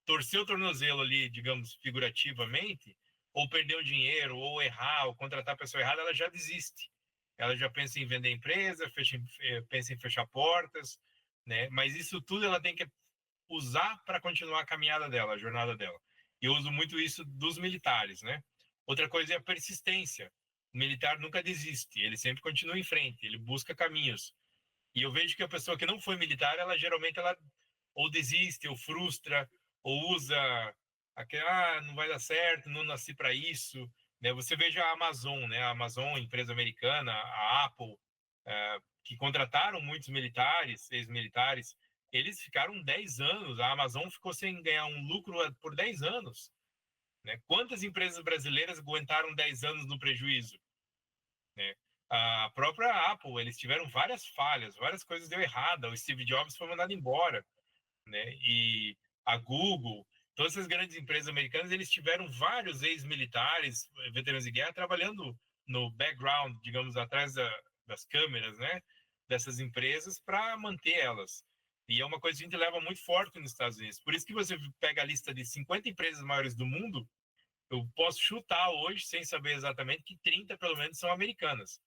torcer o tornozelo ali, digamos, figurativamente, ou perder o dinheiro, ou errar, ou contratar a pessoa errada, ela já desiste. Ela já pensa em vender empresa, pensa em fechar portas, né? Mas isso tudo ela tem que usar para continuar a caminhada dela, a jornada dela. E eu uso muito isso dos militares, né? Outra coisa é a persistência. O militar nunca desiste, ele sempre continua em frente, ele busca caminhos. E eu vejo que a pessoa que não foi militar, ela geralmente ela ou desiste, ou frustra, ou usa aquele, não vai dar certo, não nasci para isso, né? Você veja a Amazon, né? A Amazon, empresa americana, a Apple, que contrataram muitos militares, ex-militares, eles ficaram 10 anos, a Amazon ficou sem ganhar um lucro por 10 anos, né? Quantas empresas brasileiras aguentaram 10 anos no prejuízo, né? A própria Apple, eles tiveram várias falhas, várias coisas deu errado, o Steve Jobs foi mandado embora, né? E a Google, todas essas grandes empresas americanas, eles tiveram vários ex-militares, veteranos de guerra, trabalhando no background, digamos, atrás das câmeras, né? Dessas empresas para manter elas. E é uma coisa que a gente leva muito forte nos Estados Unidos. Por isso que você pega a lista de 50 empresas maiores do mundo, eu posso chutar hoje, sem saber exatamente, que 30 pelo menos são americanas.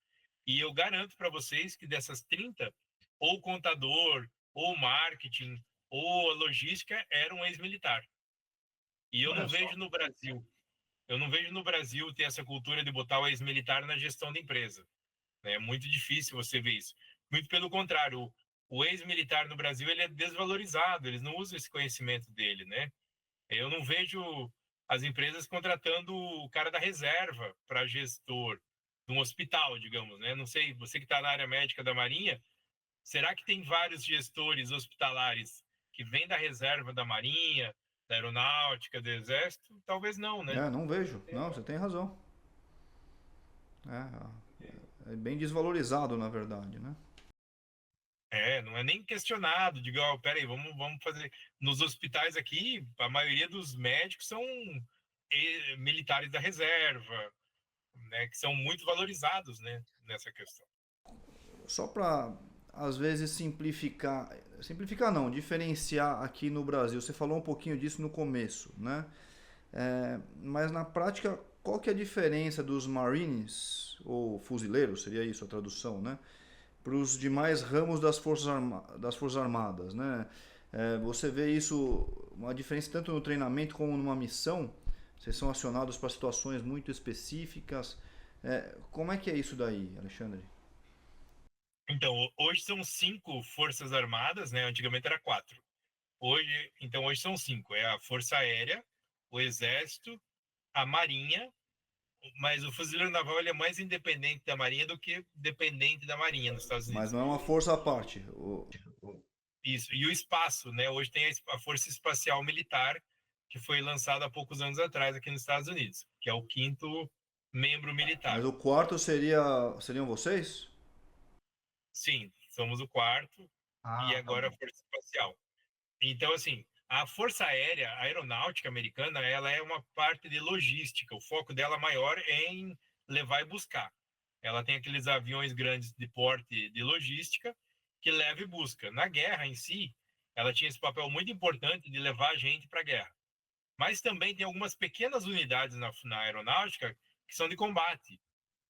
E eu garanto para vocês que dessas 30, ou contador, ou marketing, ou logística era um ex-militar. E eu não vejo no Brasil, ter essa cultura de botar o ex-militar na gestão da empresa. É muito difícil você ver isso. Muito pelo contrário, o ex-militar no Brasil ele é desvalorizado, eles não usam esse conhecimento dele, né? Eu não vejo as empresas contratando o cara da reserva para gestor de um hospital, digamos, né? Não sei, você que está na área médica da Marinha, será que tem vários gestores hospitalares que vêm da reserva da Marinha, da Aeronáutica, do Exército? Talvez não, né? Não vejo. Não, você tem razão. É bem desvalorizado, na verdade, né? Não é nem questionado. Diga, peraí, vamos fazer. Nos hospitais aqui, a maioria dos médicos são militares da reserva, né, que são muito valorizados, né, nessa questão. Só para, às vezes, simplificar não, diferenciar aqui no Brasil. Você falou um pouquinho disso no começo, né? Mas na prática, qual que é a diferença dos Marines, ou fuzileiros, seria isso a tradução, né? Para os demais ramos das Forças Armadas, né? Você vê isso, uma diferença tanto no treinamento como numa missão? Vocês são acionados para situações muito específicas. Como é que é isso daí, Alexandre? Então, hoje são 5 forças armadas, né? Antigamente era 4. Hoje são 5. É a Força Aérea, o Exército, a Marinha, mas o fuzileiro naval ele é mais independente da Marinha do que dependente da Marinha nos Estados Mas Unidos. não é uma força à parte. Isso. E o espaço, né? Hoje tem a Força Espacial Militar, que foi lançada há poucos anos atrás aqui nos Estados Unidos, que é o 5º membro militar. Mas o quarto seriam vocês? Sim, somos o 4º e Tá agora a bom. Força Espacial. Então, assim, a Força Aérea, a Aeronáutica Americana, ela é uma parte de logística. O foco dela maior é em levar e buscar. Ela tem aqueles aviões grandes de porte de logística que leva e busca. Na guerra em si, ela tinha esse papel muito importante de levar a gente para a guerra. Mas também tem algumas pequenas unidades na aeronáutica que são de combate,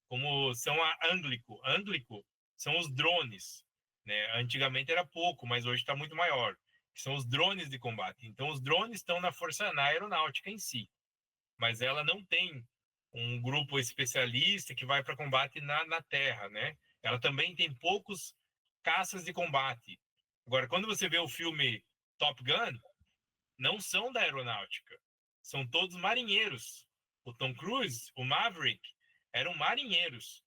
como são a Anglico. Anglico são os drones, né? Antigamente era pouco, mas hoje está muito maior. São os drones de combate. Então, os drones estão na aeronáutica em si, mas ela não tem um grupo especialista que vai para combate na terra, né? Ela também tem poucos caças de combate. Agora, quando você vê o filme Top Gun, não são da aeronáutica, são todos marinheiros. O Tom Cruise, o Maverick, eram marinheiros.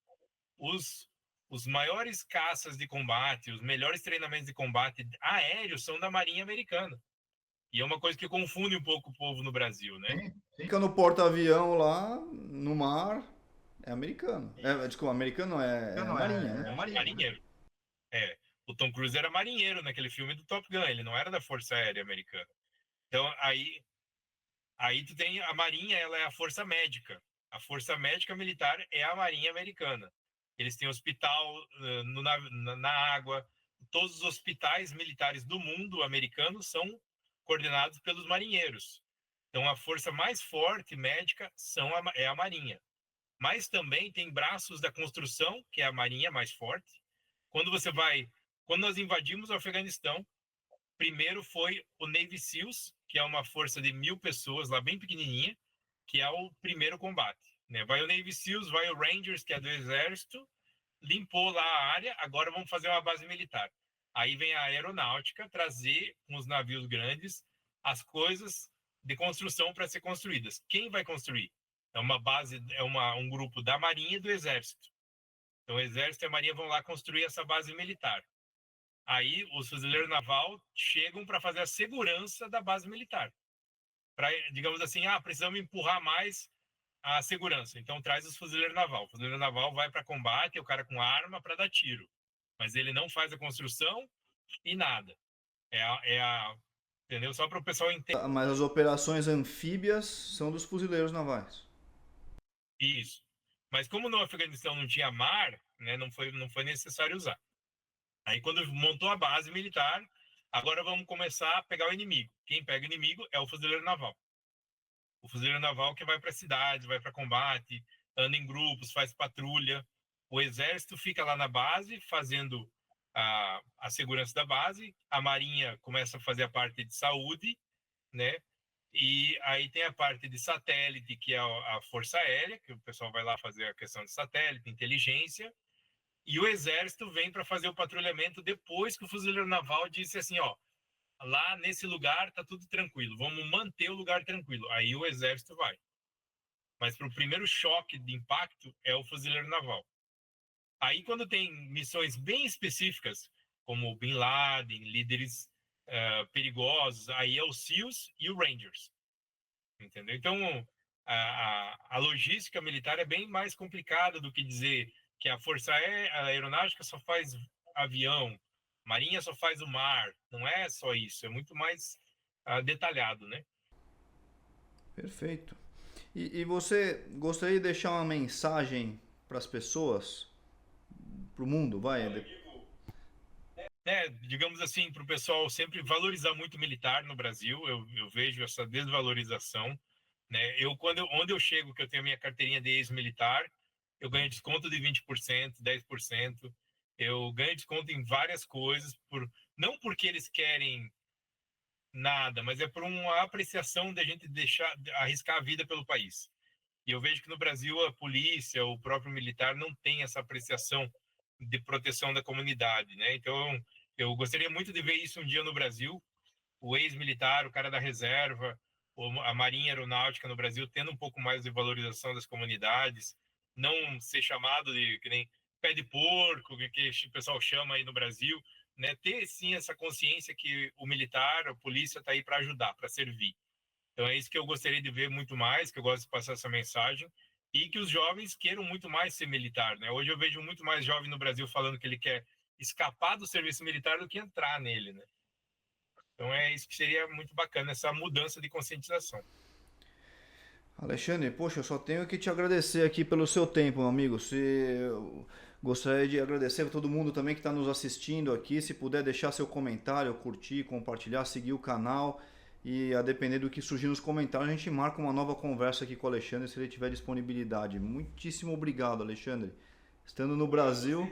Os maiores caças de combate, os melhores treinamentos de combate aéreos são da Marinha Americana. E é uma coisa que confunde um pouco o povo no Brasil, né? Sim, sim. Fica no porta-avião lá, no mar, é americano. Desculpa, americano não, é Não, Marinha, né? é Marinha. Marinheiro. O Tom Cruise era marinheiro naquele filme do Top Gun, ele não era da Força Aérea Americana. Então, aí tu tem a Marinha, ela é a Força Médica. A Força Médica Militar é a Marinha Americana. Eles têm hospital na água. Todos os hospitais militares do mundo americano são coordenados pelos marinheiros. Então, a força mais forte médica é a Marinha. Mas também tem braços da construção, que é a Marinha mais forte. Quando nós invadimos o Afeganistão, primeiro foi o Navy SEALs, que é uma força de 1.000 pessoas, lá bem pequenininha, que é o primeiro combate, né? Vai o Navy SEALs, vai o Rangers, que é do Exército, limpou lá a área, agora vamos fazer uma base militar. Aí vem a aeronáutica trazer com os navios grandes as coisas de construção para ser construídas. Quem vai construir? É uma base, um grupo da Marinha e do Exército. Então, o Exército e a Marinha vão lá construir essa base militar. Aí, os fuzileiros naval chegam para fazer a segurança da base militar. Para, digamos assim, precisamos empurrar mais a segurança. Então, traz os fuzileiros naval. O fuzileiro naval vai para combate, é o cara com arma para dar tiro. Mas ele não faz a construção e nada. Entendeu? Só para o pessoal entender. Mas as operações anfíbias são dos fuzileiros navais. Isso. Mas como no Afeganistão não tinha mar, né, não foi necessário usar. Aí quando montou a base militar, agora vamos começar a pegar o inimigo. Quem pega o inimigo é o fuzileiro naval. O fuzileiro naval que vai para cidades, vai para combate, anda em grupos, faz patrulha. O exército fica lá na base fazendo a segurança da base. A Marinha começa a fazer a parte de saúde, né? E aí tem a parte de satélite, que é a Força Aérea, que o pessoal vai lá fazer a questão de satélite, inteligência. E o Exército vem para fazer o patrulhamento depois que o fuzileiro naval disse assim, ó, lá nesse lugar tá tudo tranquilo, vamos manter o lugar tranquilo. Aí o Exército vai. Mas para o primeiro choque de impacto é o fuzileiro naval. Aí quando tem missões bem específicas, como o Bin Laden, líderes perigosos, aí é o SEALs e o Rangers. Entendeu? Então, a logística militar é bem mais complicada do que dizer que a Aeronáutica só faz avião, Marinha só faz o mar. Não é só isso, é muito mais detalhado, né? Perfeito. E você gostaria de deixar uma mensagem para as pessoas, para o mundo, vai? Digamos assim, para o pessoal sempre valorizar muito o militar no Brasil. Eu vejo essa desvalorização, né? Onde eu chego, que eu tenho a minha carteirinha de ex-militar, eu ganho desconto de 20%, 10%. Eu ganho desconto em várias coisas, não porque eles querem nada, mas é por uma apreciação da gente arriscar a vida pelo país. E eu vejo que no Brasil a polícia, o próprio militar não tem essa apreciação de proteção da comunidade, né? Então, eu gostaria muito de ver isso um dia no Brasil, o ex-militar, o cara da reserva, a Marinha Aeronáutica no Brasil tendo um pouco mais de valorização das comunidades, não ser chamado de que nem pé de porco, que o pessoal chama aí no Brasil, né? Ter sim essa consciência que o militar, a polícia está aí para ajudar, para servir. Então é isso que eu gostaria de ver muito mais, que eu gosto de passar essa mensagem, e que os jovens queiram muito mais ser militar, né? Hoje eu vejo muito mais jovem no Brasil falando que ele quer escapar do serviço militar do que entrar nele, né? Então é isso que seria muito bacana, essa mudança de conscientização. Alexandre, poxa, eu só tenho que te agradecer aqui pelo seu tempo, meu amigo. Eu gostaria de agradecer a todo mundo também que está nos assistindo aqui. Se puder deixar seu comentário, curtir, compartilhar, seguir o canal. E a depender do que surgir nos comentários, a gente marca uma nova conversa aqui com o Alexandre se ele tiver disponibilidade. Muitíssimo obrigado, Alexandre. Estando no Brasil.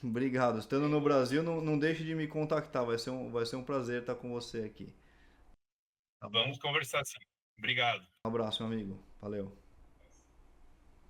Obrigado. Estando no Brasil, não deixe de me contactar. Vai ser um prazer estar com você aqui. Tá bom? Vamos conversar sim. Obrigado. Um abraço, meu amigo. Valeu.